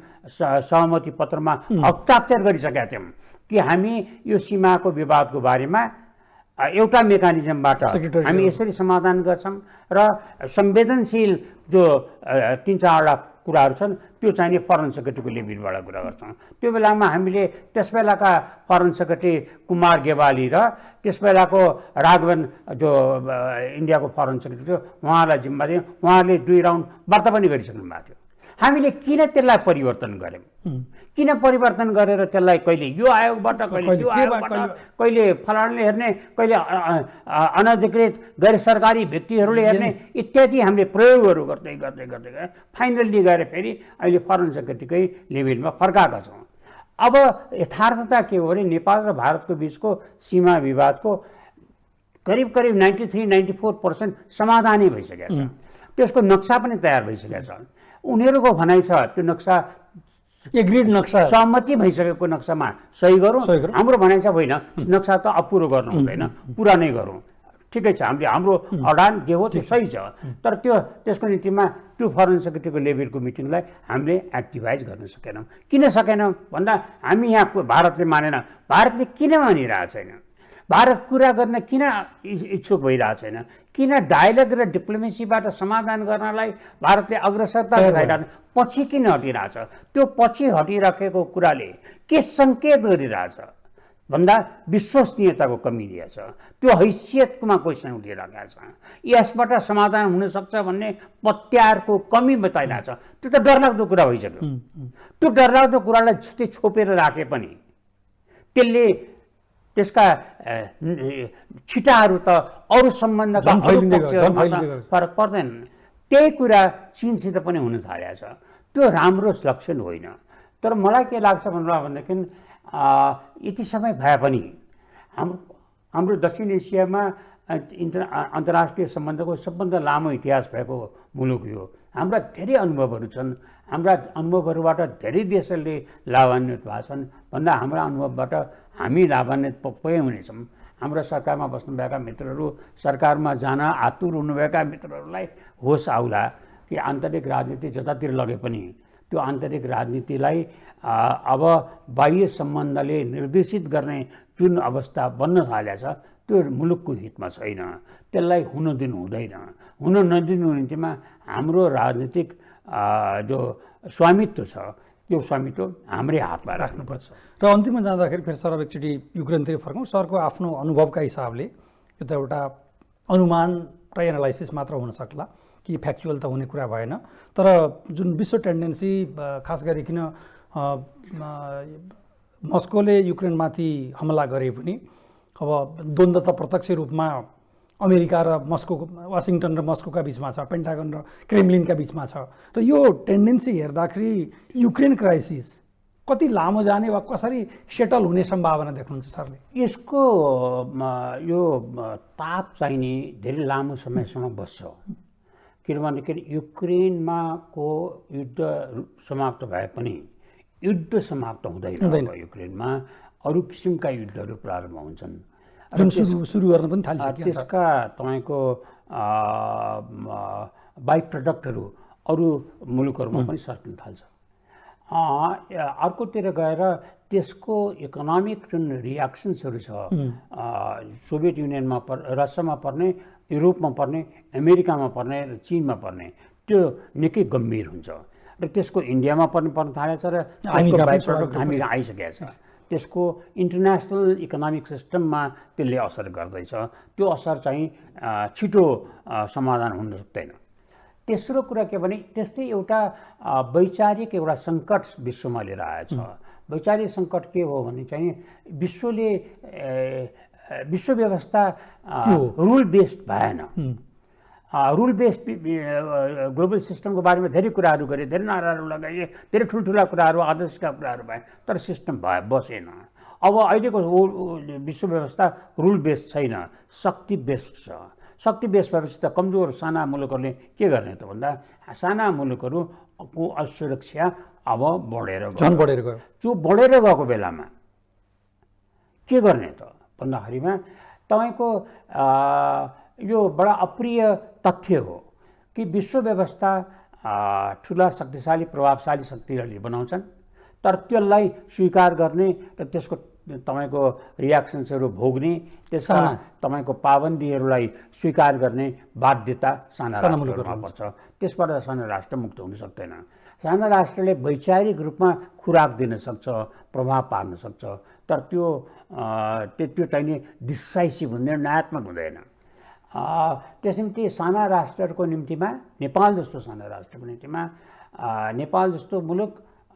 सहमति पत्रमा हस्ताक्षर गरिसकेका थियौँ कि हामी यो सीमाको विवादको बारेमा एउटा मेकानिजमबाट हामी यसरी समाधान गर्छौँ र संवेदनशील जो 3-4वटा कुराहरू छन् त्यो चाहिने फरेन सेक्रेटरीको लेभलबाट कुरा गर्छौँ। त्यो बेलामा हामीले त्यस बेलाका फरेन सेक्रेटरी कुमार गेवाली र त्यस बेलाको राघवन जो इन्डियाको फरेन सेक्रेटरी थियो उहाँलाई जिम्मा दियौँ। उहाँले 2 राउन्ड वार्ता पनि गरिसक्नु भएको थियो। हामीले किन त्यसलाई परिवर्तन गऱ्यौँ? किन परिवर्तन गरेर त्यसलाई कहिले यो आयोगबाट, कहिले त्यो आयोगबाट, कहिले फलानाले हेर्ने, कहिले अनधिकृत गैर सरकारी व्यक्तिहरूले हेर्ने इत्यादि हामीले प्रयोगहरू गर्दै गर्दै गर्दै गए। फाइनल्ली गएर फेरि अहिले फरेन सेक्रेटरीकै लेभलमा फर्काएका छौँ। अब यथार्थता के हो भने नेपाल र भारतको बिचको सीमा विवादको करिब 93-94% समाधानै भइसकेको छ। त्यसको नक्सा पनि तयार भइसकेको छ। उनीहरूको भनाइ छ त्यो नक्सा एग्रिड नक्सा, सहमति भइसकेको नक्सामा सही गरौँ। हाम्रो भनाइ छ होइन, नक्सा त अपुरो गर्नु हुँदैन, पुरा नै गरौँ। ठिकै छ, हाम्रो अडान जे हो त्यो सही छ। तर त्यसको निम्तिमा त्यो फरेन सेक्रेटरीको लेभलको मिटिङलाई हामीले एक्टिभाइज गर्न सकेनौँ। किन सकेनौँ भन्दा हामी यहाँ भारतले मानेन। भारतले किन मानिरहेको छैन? भारत कुरा गर्न किन इच्छुक भइरहेको छैन? किन डायलग र डिप्लोमेसीबाट समाधान गर्नलाई भारतले अग्रसरता देखाइरहेको छ? पछि किन हटिरहेछ? त्यो पछि हटिराखेको कुराले के सङ्केत गरिरहेछ भन्दा विश्वसनीयताको कमी दिएछ। त्यो हैसियतमा क्वेसन उठिरहेको छ। यसबाट समाधान हुनसक्छ भन्ने पत्यारको कमी बताइरहेछ। त्यो त डरलाग्दो कुरा भइसक्यो। त्यो डरलाग्दो कुरालाई छोपेर राखे पनि त्यसले त्यसका छिटाहरू त अरू सम्बन्धका फरक पर्दैन। त्यही कुरा चीनसित पनि हुन थालेको छ। त्यो राम्रो लक्षण होइन। तर मलाई के लाग्छ भनेदेखि यति समय भए पनि हाम्रो दक्षिण एसियामा अन्तर्राष्ट्रिय सम्बन्धको सबभन्दा लामो इतिहास भएको मुलुक यो। हाम्रा धेरै अनुभवहरू छन्। हाम्रा अनुभवहरूबाट धेरै देशहरूले लाभान्वित भएको छन् भन्दा हाम्रा अनुभवबाट हामी लाभान्वित पक्कै हुनेछौँ। हाम्रा सरकारमा बस्नुभएका मित्रहरू, सरकारमा जान आतुर हुनुभएका मित्रहरूलाई होस आउला कि आन्तरिक राजनीति जतातिर लगे पनि त्यो आन्तरिक राजनीतिलाई अब बाह्य सम्बन्धले निर्देशित गर्ने जुन अवस्था बन्न थालेको छ त्यो मुलुकको हितमा छैन। त्यसलाई हुन दिनु हुँदैन। हुन नदिनु निम्तिमा हाम्रो राजनीतिक जो स्वामित्व छ त्यो स्वामित्व हाम्रै हातमा राख्नुपर्छ। र अन्तिममा जाँदाखेरि फेरि सर अब एकचोटि युक्रेनतिर फर्कौँ। सरको आफ्नो अनुभवका हिसाबले यो त एउटा अनुमान र एनालाइसिस मात्र हुन सक्ला कि फ्याक्चुअल त हुने कुरा भएन, तर जुन विश्व टेन्डेन्सी खास गरिकन मस्कोले युक्रेनमाथि हमला गरे पनि अब द्वन्द्व त प्रत्यक्ष रूपमा अमेरिका र मस्को, वासिङटन र मस्कोका बिचमा छ, पेन्टागन र क्रेमलिनका बिचमा छ। र यो टेन्डेन्सी हेर्दाखेरि युक्रेन क्राइसिस कति लामो जाने वा कसरी सेटल हुने सम्भावना देख्नुहुन्छ सरले? यसको यो ताप चाहिने धेरै लामो समयसम्म बस्छ। किनभने युक्रेनमा को युद्ध समाप्त भए पनि युद्ध समाप्त हुँदैन। युक्रेनमा अरू किसिमका युद्धहरू प्रारम्भ हुन्छन् जुन सुरु गर्न पनि थालिसकेका छ। त्यसका तपाईँको बाइ प्रडक्टहरू अरू मुलुकहरूमा पनि सर्किन थाल्छ। अर्कोतिर गएर त्यसको इकोनोमिक जुन रियाक्सन्सहरू छ, सोभियत युनियनमा रसियामा पर्ने, युरोपमा पर्ने, अमेरिकामा पर्ने र चीनमा पर्ने, त्यो निकै गम्भीर हुन्छ र त्यसको इन्डियामा पनि पर्न थालेको छ र त्यसको बाइ प्रडक्ट हामी आइसकेको छ। त्यसको इन्टरनेसनल इकोनोमिक सिस्टममा त्यसले असर गर्दैछ। त्यो असर चाहिँ छिटो समाधान हुन सक्दैन। तेस्रो कुरा के भने त्यस्तै एउटा वैचारिक एउटा सङ्कट विश्वमा लिएर आएछ। वैचारिक सङ्कट के हो भने चाहिँ विश्वले विश्व व्यवस्था रुल बेस्ड भएन। रुल बेस्ड ग्लोबल सिस्टमको बारेमा धेरै कुराहरू गरे, धेरै नाराहरू लगाइए, धेरै ठुल्ठुला कुराहरू आदर्शका कुराहरू भए, तर सिस्टम बसेन। अब अहिलेको विश्व व्यवस्था रुल बेस्ड छैन, शक्ति बेस्ड छ। शक्ति बेस्ड भएपछि त कमजोर साना मुलुकहरूले के गर्ने त भन्दा साना मुलुकहरूको असुरक्षा अब बढेर गयो। त्यो बढेर गएको बेलामा के गर्ने त भन्दाखेरिमा तपाईँको यो बडा अप्रिय तथ्य हो कि विश्व व्यवस्था ठुला शक्तिशाली प्रभावशाली शक्तिहरूले बनाउँछन्, तर त्यसलाई स्वीकार गर्ने र त्यसको तपाईँको रियाक्सन्सहरू भोग्ने, त्यसमा तपाईँको पाबन्दीहरूलाई स्वीकार गर्ने बाध्यता साना राष्ट्रहरूमा पर्छ। त्यसबाट साना राष्ट्र मुक्त हुन सक्दैन। साना राष्ट्रले वैचारिक रूपमा खुराक दिन सक्छ, प्रभाव पार्न सक्छ, तर त्यो चाहिने डिसाइसिभ निर्णयात्मक हुँदैन। त्यस निम्ति साना राष्ट्रहरूको निम्तिमा, नेपाल जस्तो साना राष्ट्रको निम्तिमा, नेपाल जस्तो मुलुक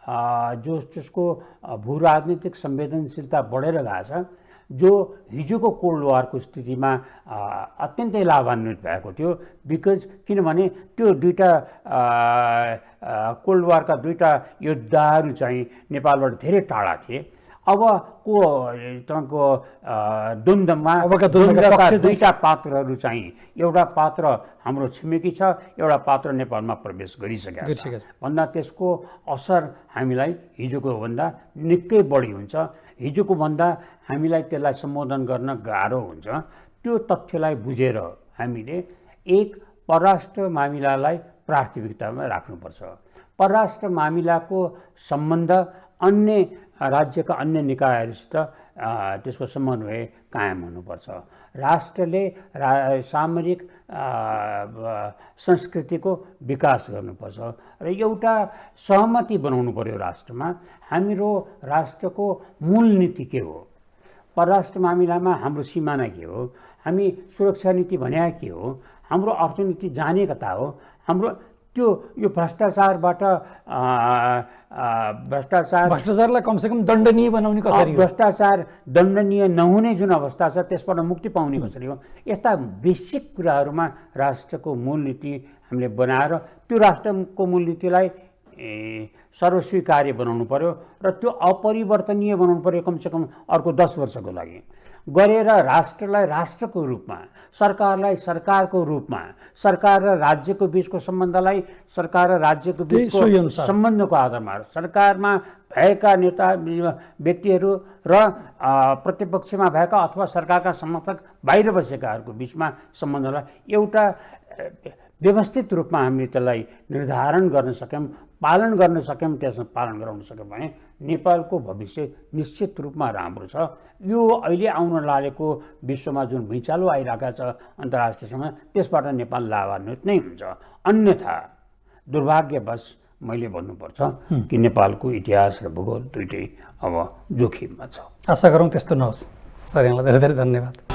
जसको भू राजनीतिक संवेदनशीलता बढेर गएको छ, जो हिजोको कोल्ड वारको स्थितिमा अत्यन्तै लाभान्वित भएको थियो। किनभने त्यो दुईटा कोल्ड वारका दुईटा योद्धाहरू चाहिँ नेपालबाट धेरै टाढा थिए। अब को तपाईँको द्वन्द्वमा दुईटा पात्रहरू चाहिँ, एउटा पात्र हाम्रो छिमेकी छ, एउटा पात्र नेपालमा प्रवेश गरिसकेको छ भन्दा त्यसको असर हामीलाई हिजोको भन्दा निकै बढी हुन्छ। हिजोको भन्दा हामीलाई त्यसलाई सम्बोधन गर्न गाह्रो हुन्छ। त्यो तथ्यलाई बुझेर हामीले एक परराष्ट्र मामिलालाई प्राथमिकतामा राख्नुपर्छ। परराष्ट्र मामिलाको सम्बन्ध अन्य राज्यका अन्य निकायहरूसित त्यसको समन्वय कायम हुनुपर्छ। राष्ट्रले सामरिक संस्कृतिको विकास गर्नुपर्छ र एउटा सहमति बनाउनु पर्यो राष्ट्रमा। हाम्रो राष्ट्रको मूल नीति के हो, परराष्ट्र मामिलामा हाम्रो सिमाना के हो, हामी सुरक्षा नीति भने के हो, हाम्रो अर्थनीति जाने कता हो, हाम्रो त्यो यो भ्रष्टाचारबाट भ्रष्टाचारलाई कमसेकम दण्डनीय बनाउने कसरी, भ्रष्टाचार दण्डनीय नहुने जुन अवस्था छ त्यसबाट मुक्ति पाउने कसरी हो, यस्ता बेसिक कुराहरूमा राष्ट्रको मूलनीति हामीले बनाएर त्यो राष्ट्रको मूलनीतिलाई सर्वस्वीकार्य बनाउनु पर्यो र त्यो अपरिवर्तनीय बनाउनु पर्यो कमसेकम अर्को 10 वर्षको लागि गरेर राष्ट्रलाई राष्ट्रको रूपमा, सरकारलाई सरकारको रूपमा, सरकार र राज्यको बीचको सम्बन्धलाई सरकार र राज्यको बीचको सम्बन्धको आधारमा सरकारमा भएका नेता व्यक्तिहरू र प्रतिपक्षमा भएका अथवा सरकारका समर्थक बाहिर बसेकाहरूको बीचमा सम्बन्धलाई एउटा व्यवस्थित रूपमा हामीले त्यसलाई निर्धारण गर्न सक्यौँ, पालन गर्न सक्यौँ, त्यसमा पालन गराउन सक्यौँ भने नेपालको भविष्य निश्चित रूपमा राम्रो छ। यो अहिले आउन लागेको विश्वमा जुन भुइँचालो आइरहेका छ अन्तर्राष्ट्रिय समयमा, त्यसबाट नेपाल लाभान्वित नै हुन्छ। अन्यथा दुर्भाग्यवश मैले भन्नुपर्छ कि नेपालको इतिहास र भूगोल दुइटै अब जोखिममा छ। आशा गरौँ त्यस्तो नहोस्। सर, यहाँलाई धेरै धेरै धन्यवाद।